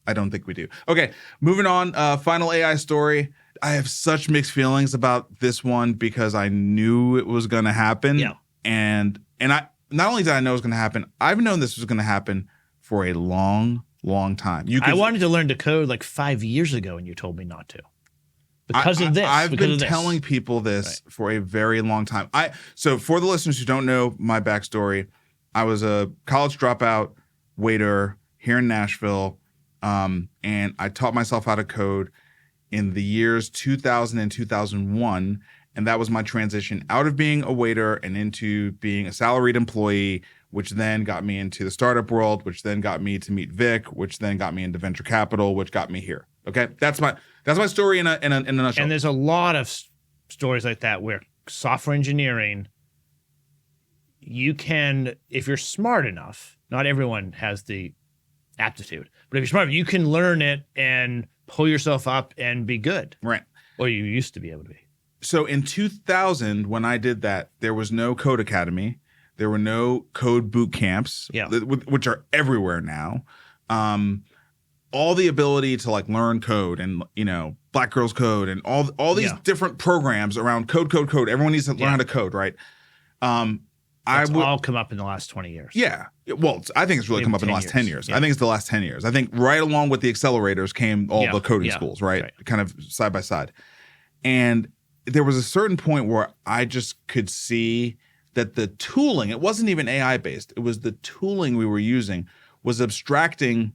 I don't think we do. Okay, moving on. Final AI story. I have such mixed feelings about this one because I knew it was going to happen. Yeah. And I not only did I know it was going to happen, I've known this was going to happen for a long, long time. I wanted to learn to code like 5 years ago, and you told me not to. Because of this. I've been telling people this for a very long time. So for the listeners who don't know my backstory, I was a college dropout waiter here in Nashville, and I taught myself how to code in the years 2000 and 2001, and that was my transition out of being a waiter and into being a salaried employee, which then got me into the startup world, which then got me to meet Vic, which then got me into venture capital, which got me here. Okay, that's my story in a nutshell. And there's a lot of stories like that where software engineering, you can, if you're smart enough, not everyone has the aptitude, but if you're smart enough, you can learn it and pull yourself up and be good. Right. Or you used to be able to be. So in 2000, when I did that, there was no Code Academy. There were no code boot camps, which are everywhere now. All the ability to like learn code and, Black Girls Code and all these different programs around code. Everyone needs to learn how to code, right? It's all come up in the last 20 years. Yeah. Well, I think it's really come up in the last 10 years. Yeah. I think it's the last 10 years. I think right along with the accelerators came all the coding schools, right? Kind of side by side. And there was a certain point where I just could see that the tooling, it wasn't even AI based. It was the tooling we were using was abstracting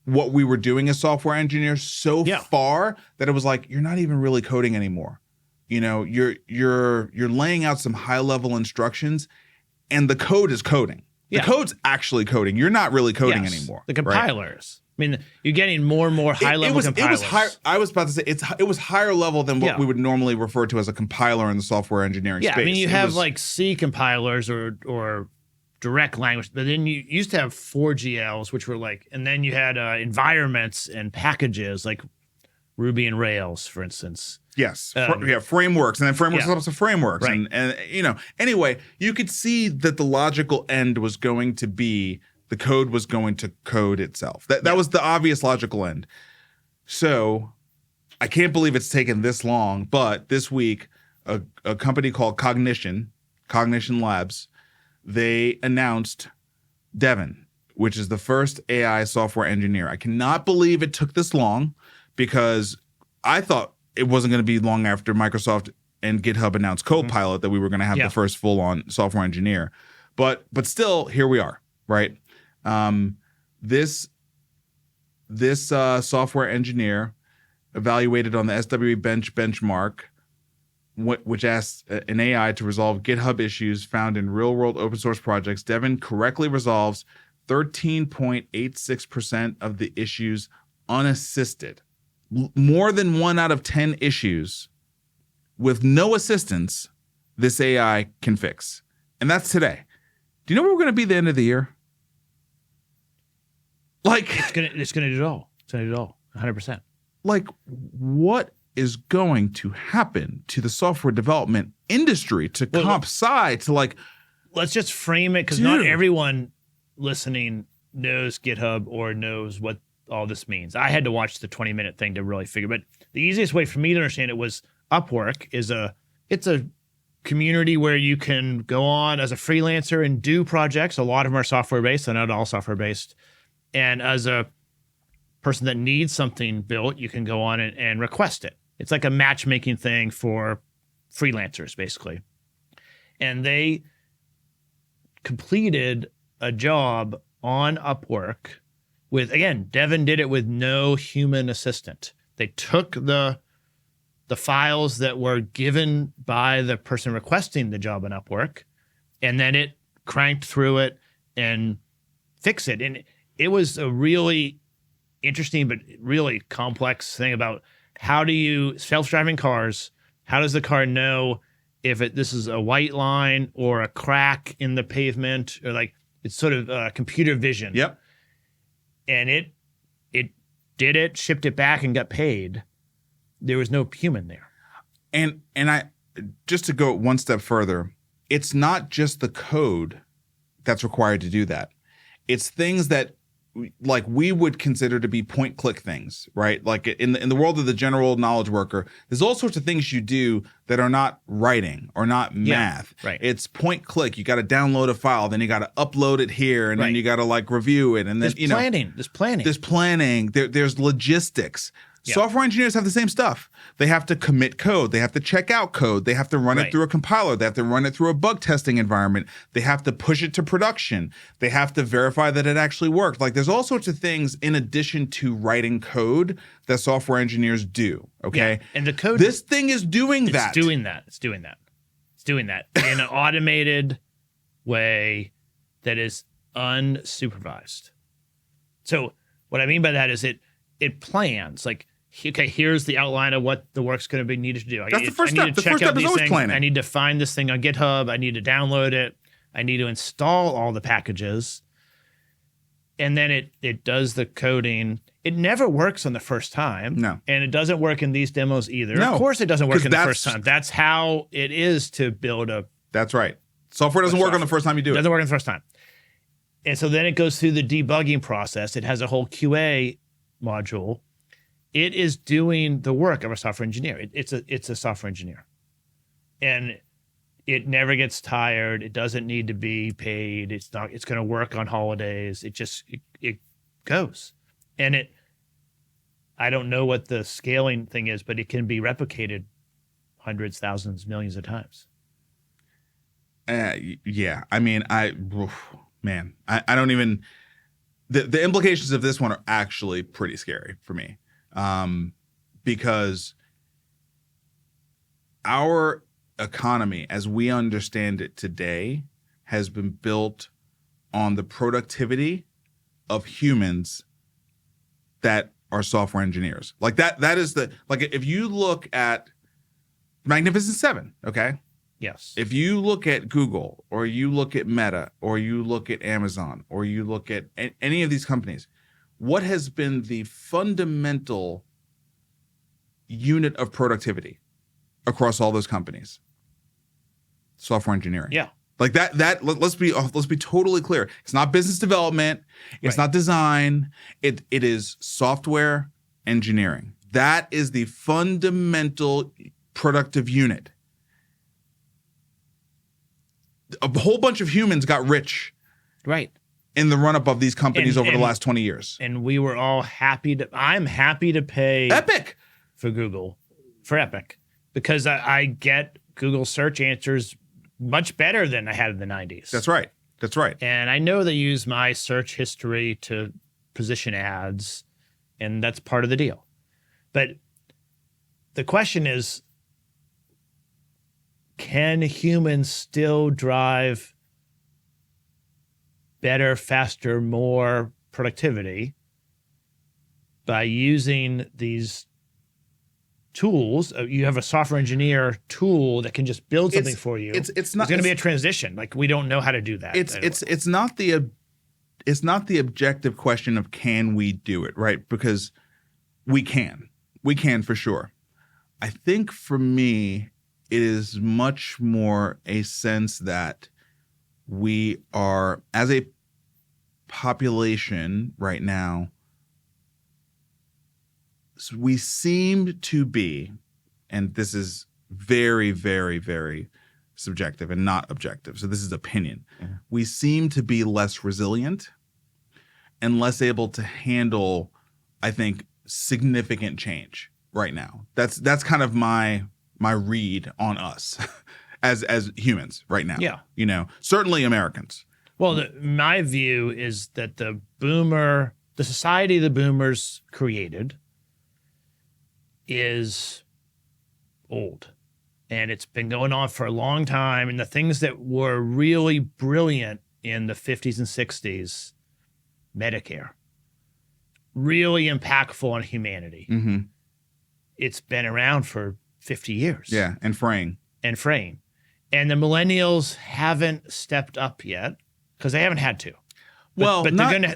what we were doing as software engineers so far that it was like, you're not even really coding anymore. You know, you're laying out some high level instructions and the code is coding. The code's actually coding. You're not really coding anymore. The compilers. Right? I mean, you're getting more and more high level compilers. It was higher. I was about to say it was higher level than what we would normally refer to as a compiler in the software engineering space. I mean, you have like C compilers or direct language, but then you used to have 4GLs, which were like, and then you had environments and packages like Ruby and Rails, for instance. Yes. Frameworks. And then frameworks up to frameworks. Right. And, you know, anyway, you could see that the logical end was going to be the code was going to code itself. That was the obvious logical end. So I can't believe it's taken this long, but this week, a company called Cognition Labs, they announced Devin, which is the first AI software engineer. I cannot believe it took this long because I thought it wasn't going to be long after Microsoft and GitHub announced Copilot that we were going to have the first full-on software engineer. But still, here we are, right? This software engineer evaluated on the SWE benchmark, which asks an AI to resolve GitHub issues found in real-world open source projects. Devin correctly resolves 13.86% of the issues unassisted. More than 1 out of 10 issues with no assistance, this AI can fix. And that's today. Do you know where we're going to be at the end of the year? Like it's gonna do it all. It's gonna do it all. 100%. Like, what is going to happen to the software development industry, to comp sci, to like? Let's just frame it, because not everyone listening knows GitHub or knows what all this means. I had to watch the 20-minute thing to really figure, but the easiest way for me to understand it was Upwork it's a community where you can go on as a freelancer and do projects. A lot of them are software-based, they're not all software-based. And as a person that needs something built, you can go on and request it. It's like a matchmaking thing for freelancers, basically. And they completed a job on Upwork with, again, Devin did it with no human assistant. They took the files that were given by the person requesting the job on Upwork, and then it cranked through it and fixed it. And it was a really interesting but really complex thing about how do you, self-driving cars, how does the car know if this is a white line or a crack in the pavement, or like, it's sort of computer vision. Yep. And it did it, shipped it back, and got paid. There was no human there. And I, just to go one step further, it's not just the code that's required to do that. It's things that like we would consider to be point-click things, right? Like in the world of the general knowledge worker, there's all sorts of things you do that are not writing or not math. Right. It's point-click. You got to download a file, then you got to upload it here, and then you got to like review it, and then there's planning. There's planning. There's logistics. Yeah. Software engineers have the same stuff. They have to commit code. They have to check out code. They have to run it through a compiler. They have to run it through a bug testing environment. They have to push it to production. They have to verify that it actually worked. Like, there's all sorts of things in addition to writing code that software engineers do. Okay. Yeah. And the code. This thing is doing that. It's doing that in an automated way that is unsupervised. So what I mean by that is it plans, like, okay, here's the outline of what the work's going to be needed to do. That's the first step. The first step is always planning. I need to find this thing on GitHub. I need to download it. I need to install all the packages. And then it does the coding. It never works on the first time. No. And it doesn't work in these demos either. No. Of course it doesn't work in the first time. That's how it is to build a... That's right. Software doesn't work on the first time you do it. It doesn't work on the first time. And so then it goes through the debugging process. It has a whole QA module. It is doing the work of a software engineer. It's a software engineer. And It never gets tired. It doesn't need to be paid. It's going to work on holidays. It goes. And I don't know what the scaling thing is, but it can be replicated hundreds, thousands, millions of times. Yeah. I mean, I don't even, the implications of this one are actually pretty scary for me. Because our economy, as we understand it today, has been built on the productivity of humans that are software engineers. Like that is if you look at Magnificent Seven, okay? Yes. If you look at Google, or you look at Meta, or you look at Amazon, or you look at any of these companies, what has been the fundamental unit of productivity across all those companies? Software engineering. Yeah. Like that let's be totally clear. It's not business development, it's not design, it is software engineering. That is the fundamental productive unit. A whole bunch of humans got rich. Right. In the run-up of these companies over the last 20 years. And we were all I'm happy to pay Epic for Google, for Epic, because I get Google search answers much better than I had in the 90s. That's right. And I know they use my search history to position ads, and that's part of the deal. But the question is, can humans still drive better, faster, more productivity by using these tools? You have a software engineer tool that can just build something for you. It's going to be a transition. Like, we don't know how to do that. It's not the objective question of can we do it, right? Because we can for sure. I think for me, it is much more a sense that we are, as a population right now, we seem to be, and this is very, very, very subjective and not objective, so this is opinion. Mm-hmm. We seem to be less resilient and less able to handle, I think, significant change right now. That's kind of my read on us as humans right now. Yeah. Certainly Americans. Well, my view is that the society the boomers created is old, and it's been going on for a long time. And the things that were really brilliant in the 50s and 60s, Medicare, really impactful on humanity. Mm-hmm. It's been around for 50 years. Yeah, and fraying. And the millennials haven't stepped up yet because they haven't had to. But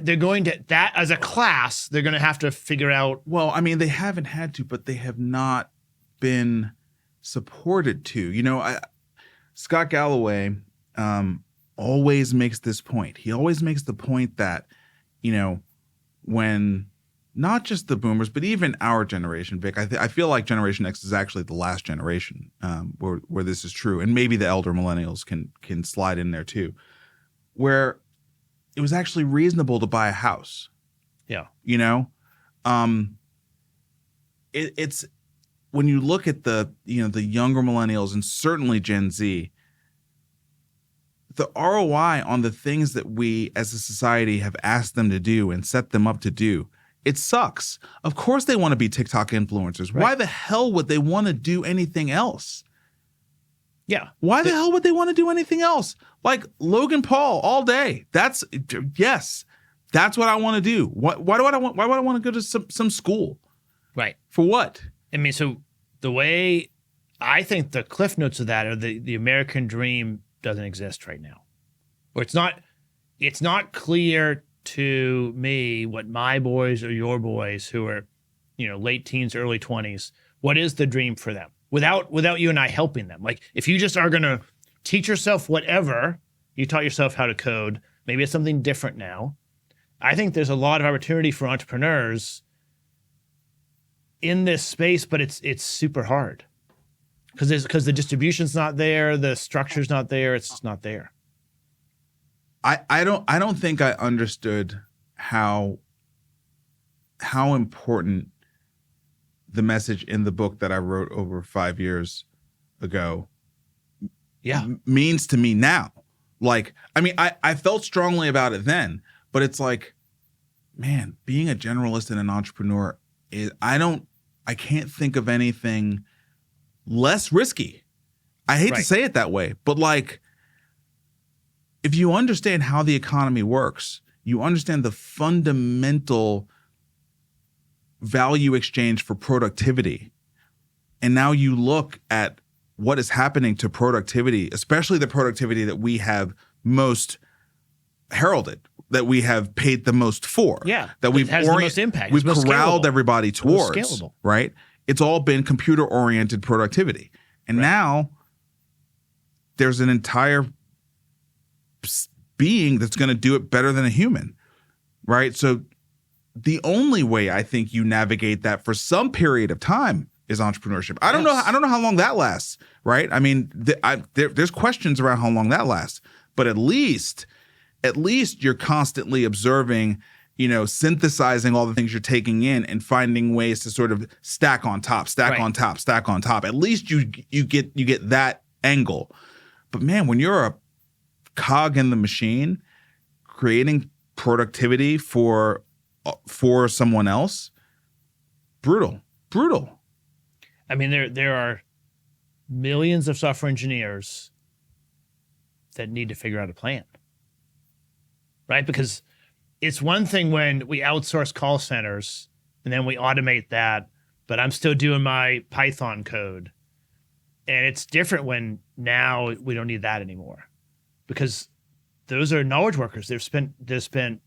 they're going to that as a class, they're going to have to figure out. Well, I mean, they haven't had to, but they have not been supported to. Scott Galloway always makes this point. He always makes the point that, when not just the boomers, but even our generation, Vic, I feel like Generation X is actually the last generation where this is true, and maybe the elder millennials can slide in there too, where it was actually reasonable to buy a house. Yeah. It's when you look at the younger millennials and certainly Gen Z, the ROI on the things that we as a society have asked them to do and set them up to do, it sucks. Of course they want to be TikTok influencers. Right. Why the hell would they want to do anything else? Yeah. Why the hell would they want to do anything else? Like Logan Paul all day. That's what I want to do. Why would I want to go to some school? Right. For what? I mean, so the way I think the cliff notes of that are the American dream doesn't exist right now. Or it's not clear to me what my boys or your boys who are, late teens, early 20s, what is the dream for them? Without you and I helping them. Like, if you just are going to teach yourself whatever, you taught yourself how to code, maybe it's something different now. I think there's a lot of opportunity for entrepreneurs in this space, but it's super hard. because the distribution's not there, the structure's not there, it's just not there. I don't think I understood how important the message in the book that I wrote over 5 years ago means to me now. Like, I mean, I felt strongly about it then, but it's like, man, being a generalist and an entrepreneur is, I can't think of anything less risky. I hate to say it that way, but like, if you understand how the economy works, you understand the fundamental value exchange for productivity. And now you look at what is happening to productivity, especially the productivity that we have most heralded, that we have paid the most for, that we've the most impact. We've corralled everybody towards, right? It's all been computer-oriented productivity. And now there's an entire being that's going to do it better than a human, right? So the only way I think you navigate that for some period of time is entrepreneurship. I don't know how long that lasts, right? I mean, there's questions around how long that lasts, but at least you're constantly observing, synthesizing all the things you're taking in and finding ways to sort of stack on top. At least you get that angle. But man, when you're a cog in the machine, creating productivity for someone else, brutal. I mean, there are millions of software engineers that need to figure out a plan, right? Because it's one thing when we outsource call centers and then we automate that, but I'm still doing my Python code. And it's different when now we don't need that anymore, because those are knowledge workers. They've spent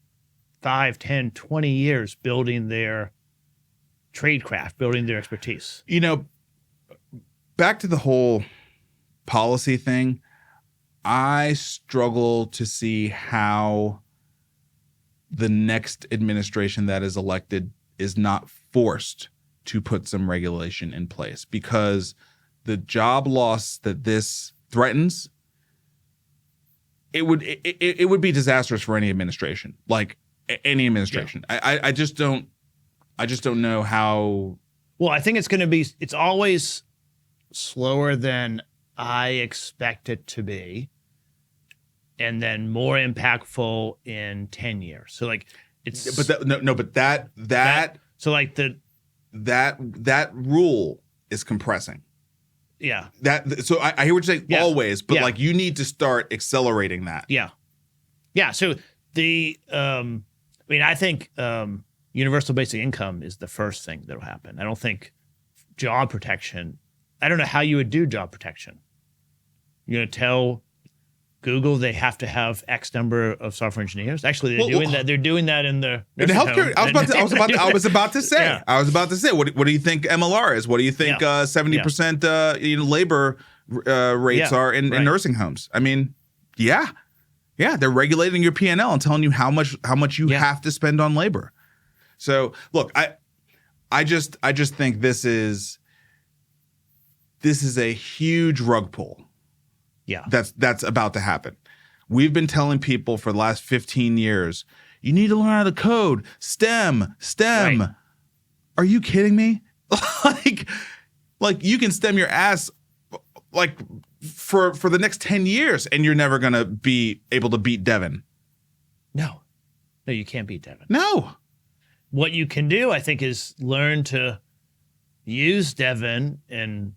5, 10, 20 years building their tradecraft, building their expertise. Back to the whole policy thing, I struggle to see how the next administration that is elected is not forced to put some regulation in place, because the job loss that this threatens, it would be disastrous for any administration, like any administration. Yeah. I just don't know how. Well, I think it's always slower than I expect it to be, and then more impactful in 10 years. So like it's that rule is compressing. Yeah. So I hear what you're saying, always, but like you need to start accelerating that. Yeah. Yeah. So I think universal basic income is the first thing that'll happen. I don't think job protection. I don't know how you would do job protection. You're going to tell Google they have to have X number of software engineers. Actually, they're doing that. They're doing that in the healthcare. I was about to say. What do you think MLR is? What do you think 70% labor rates are in nursing homes? I mean, yeah, they're regulating your P&L and telling you how much you have to spend on labor. So look, I just think this is a huge rug pull. Yeah. That's about to happen. We've been telling people for the last 15 years, you need to learn how to code. STEM. Right. Are you kidding me? like you can STEM your ass like for the next 10 years and you're never going to be able to beat Devin. No, you can't beat Devin. No. What you can do, I think, is learn to use Devin and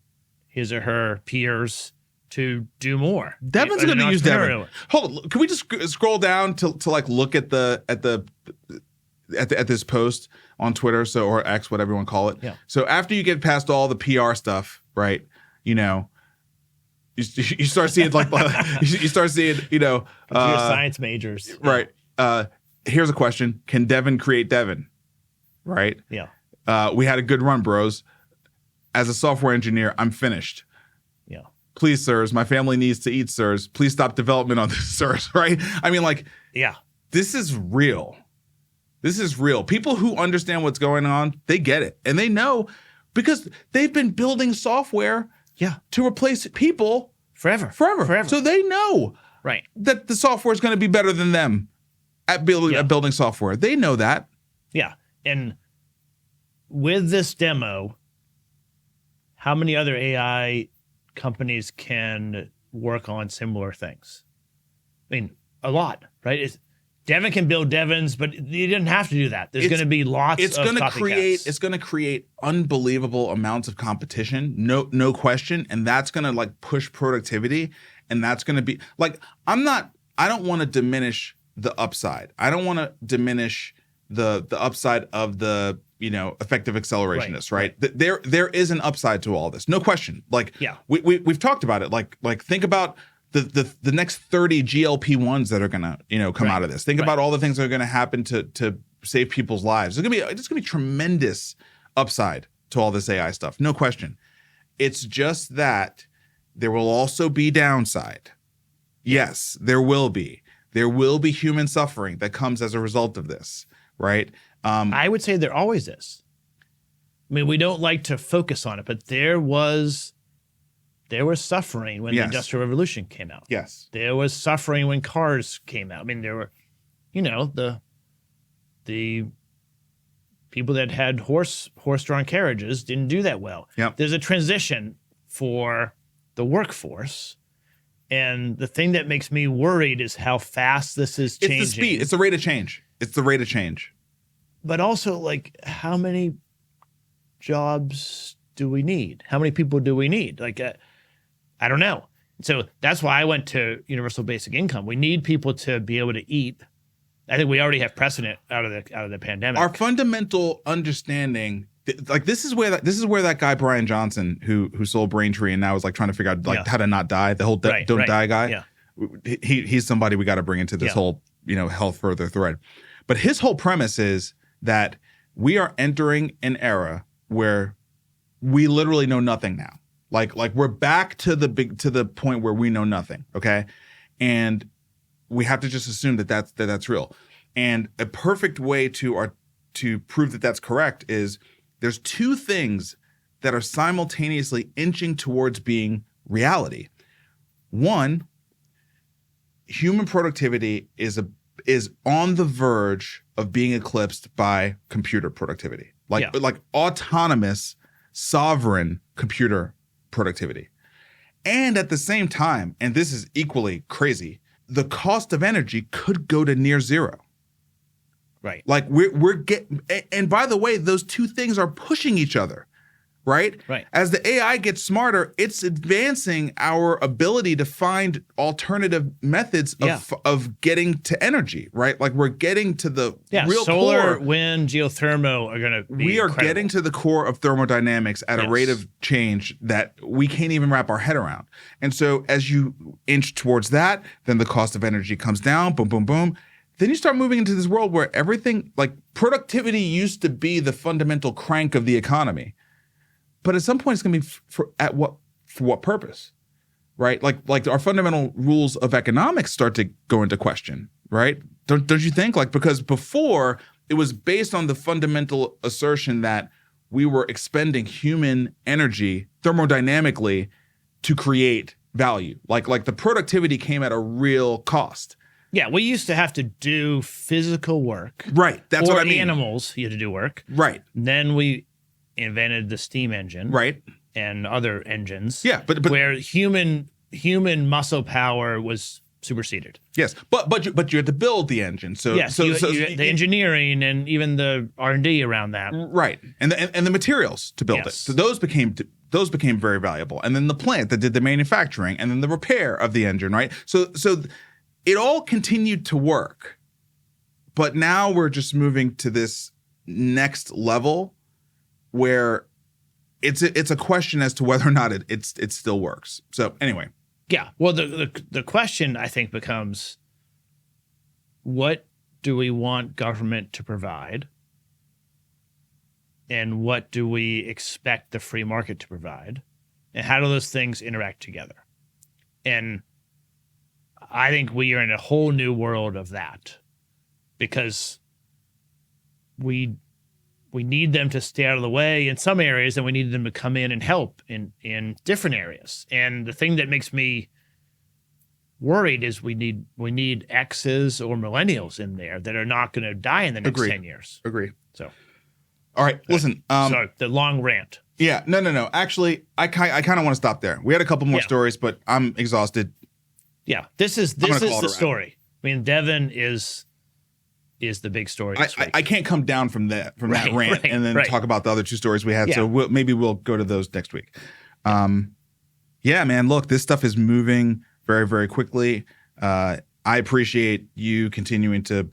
his or her peers to do more. Devin's going to use Devin. Hold on, can we just scroll down to like look at this post on Twitter, or X, whatever you want to call it. Yeah. So after you get past all the PR stuff, right? You start seeing like computer science majors, right? Here's a question: can Devin create Devin? Right? Yeah. We had a good run, bros. As a software engineer, I'm finished. Yeah. Please, sirs, my family needs to eat, sirs. Please stop development on this, sirs, right? I mean, like, this is real. This is real. People who understand what's going on, they get it. And they know because they've been building software to replace people forever. So they know that the software is going to be better than them at building software. They know that. Yeah. And with this demo, how many other AI companies can work on similar things? I mean, a lot, right? Devin can build Devins, but you didn't have to do that. There's going to be lots of copycats. It's going to create unbelievable amounts of competition, no question, and that's going to like push productivity, and that's going to be like I don't want to diminish the upside. I don't want to diminish the upside of the effective accelerationists, right? There is an upside to all this, no question. Like we've talked about it. Like think about the next 30 GLP-1s that are gonna come out of this. Think about all the things that are gonna happen to save people's lives. There's gonna be tremendous upside to all this AI stuff, no question. It's just that there will also be downside. Yes, there will be. There will be human suffering that comes as a result of this, right? I would say there always is. I mean, we don't like to focus on it, but there was suffering when the Industrial Revolution came out. Yes. There was suffering when cars came out. I mean, there were, the people that had horse-drawn carriages didn't do that well. Yep. There's a transition for the workforce. And the thing that makes me worried is how fast this is changing. It's the speed. It's the rate of change. But also, like, how many jobs do we need? How many people do we need? Like, I don't know. So that's why I went to universal basic income. We need people to be able to eat. I think we already have precedent out of the pandemic. Our fundamental understanding, like this is where that guy Brian Johnson, who sold Braintree and now is like trying to figure out how to not die, the whole don't die guy. Yeah. He's somebody we got to bring into this whole health further thread. But his whole premise is that we are entering an era where we literally know nothing now. Like we're back to the point where we know nothing. Okay, and we have to just assume that's real. And a perfect way to prove that that's correct is there's two things that are simultaneously inching towards being reality. One, human productivity is on the verge of being eclipsed by computer productivity, like autonomous, sovereign computer productivity. And at the same time, and this is equally crazy, the cost of energy could go to near zero. Right. Like and by the way, those two things are pushing each other. Right? Right. As the AI gets smarter, it's advancing our ability to find alternative methods of getting to energy, right? Like we're getting to the real solar, core. wind, geothermal are going to be We are incredible. getting to the core of thermodynamics at a rate of change that we can't even wrap our head around. And so as you inch towards that, then the cost of energy comes down, boom, boom, boom. Then you start moving into this world where everything, like productivity used to be the fundamental crank of the economy. But at some point, it's going to be for what purpose, right? Like our fundamental rules of economics start to go into question, right? Don't you think? Like because before it was based on the fundamental assertion that we were expending human energy thermodynamically to create value. Like the productivity came at a real cost. Yeah, we used to have to do physical work. Right. That's what I mean. Animals, you had to do work. Right. Then we invented the steam engine, right, and other engines, but where human muscle power was superseded. Yes, but you had to build the engine, so the engineering and even the R&D around that, right, and the materials to build it. So those became very valuable, and then the plant that did the manufacturing, and then the repair of the engine, right? So it all continued to work, but now we're just moving to this next level where it's a question as to whether or not it still works. So anyway. Yeah. Well, the question I think becomes, what do we want government to provide? And what do we expect the free market to provide? And how do those things interact together? And I think we are in a whole new world of that because we we need them to stay out of the way in some areas, and we need them to come in and help in different areas. And the thing that makes me worried is we need X's or millennials in there that are not going to die in the next 10 years. Agree. So, all right, listen. Sorry, the long rant. Yeah, no. Actually, I kind of want to stop there. We had a couple more stories, but I'm exhausted. Yeah, this is the story. I mean, Devin is the big story. I can't come down from that rant and then talk about the other two stories we had. Yeah. So maybe we'll go to those next week. Yeah, man. Look, this stuff is moving very, very quickly. I appreciate you continuing to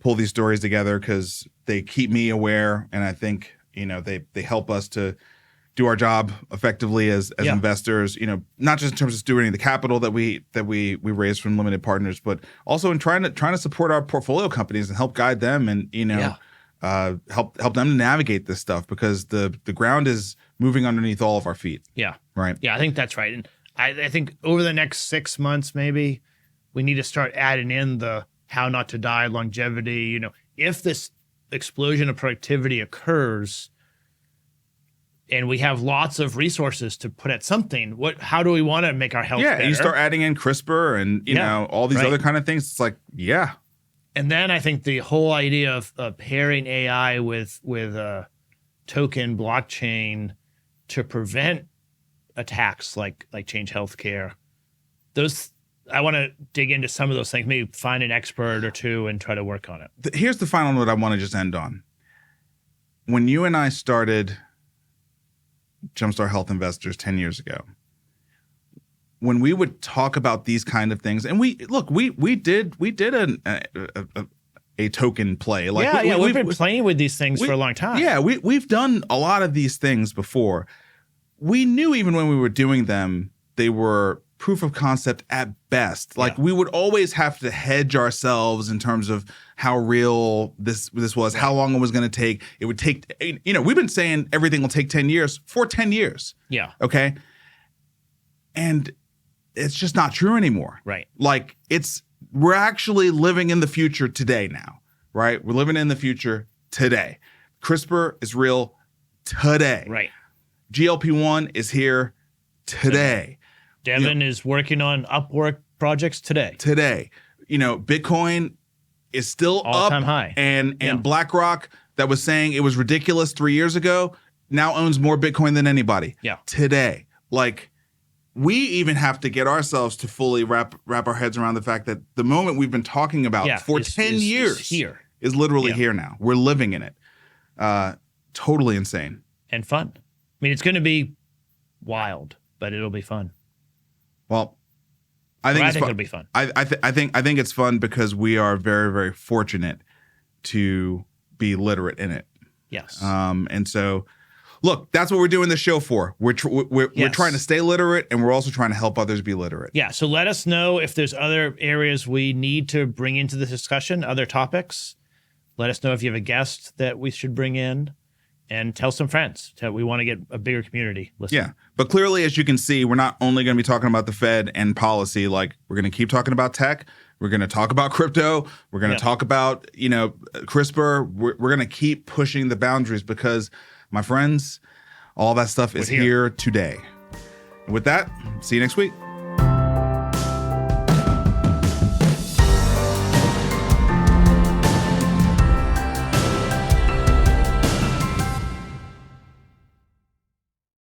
pull these stories together because they keep me aware, and I think they help us to do our job effectively as investors, not just in terms of stewarding the capital that we raise from limited partners, but also in trying to support our portfolio companies and help guide them and, help them to navigate this stuff because the ground is moving underneath all of our feet. Yeah. Right. Yeah, I think that's right. And I think over the next 6 months, maybe we need to start adding in the how not to die, longevity. If this explosion of productivity occurs, and we have lots of resources to put at something, how do we want to make our health better? Yeah, you start adding in CRISPR and, all these other kind of things. It's like, yeah. And then I think the whole idea of pairing AI with a token blockchain to prevent attacks like ChangeHealthcare, I want to dig into some of those things, maybe find an expert or two and try to work on it. Here's the final note I want to just end on. When you and I started Jumpstart Health Investors 10 years ago, when we would talk about these kind of things, and we did a token play. We've been playing with these things for a long time. Yeah, we've done a lot of these things before. We knew even when we were doing them, they were proof of concept at best. We would always have to hedge ourselves in terms of how real this was, how long it was going to take. It would take, we've been saying everything will take 10 years for 10 years. Yeah. Okay. And it's just not true anymore. Right. We're actually living in the future today now, right? We're living in the future today. CRISPR is real today. Right. GLP-1 is here today. Devin is working on Upwork projects today. Bitcoin is still all-time high. And BlackRock, that was saying it was ridiculous 3 years ago, now owns more Bitcoin than anybody. Yeah. Today. We even have to get ourselves to fully wrap our heads around the fact that the moment we've been talking about for 10 years is literally here now. We're living in it. Totally insane. And fun. I mean, it's going to be wild, but it'll be fun. Well, I think it'll be fun. I think it's fun because we are very, very fortunate to be literate in it. Yes. And so, look, that's what we're doing this show for. We're trying to stay literate, and we're also trying to help others be literate. Yeah. So let us know if there's other areas we need to bring into the discussion, other topics. Let us know if you have a guest that we should bring in. And tell some friends. We want to get a bigger community listening. Yeah. But clearly, as you can see, we're not only going to be talking about the Fed and policy. We're going to keep talking about tech. We're going to talk about crypto. We're going to talk about, CRISPR. We're going to keep pushing the boundaries because, my friends, all that stuff is here today. And with that, see you next week.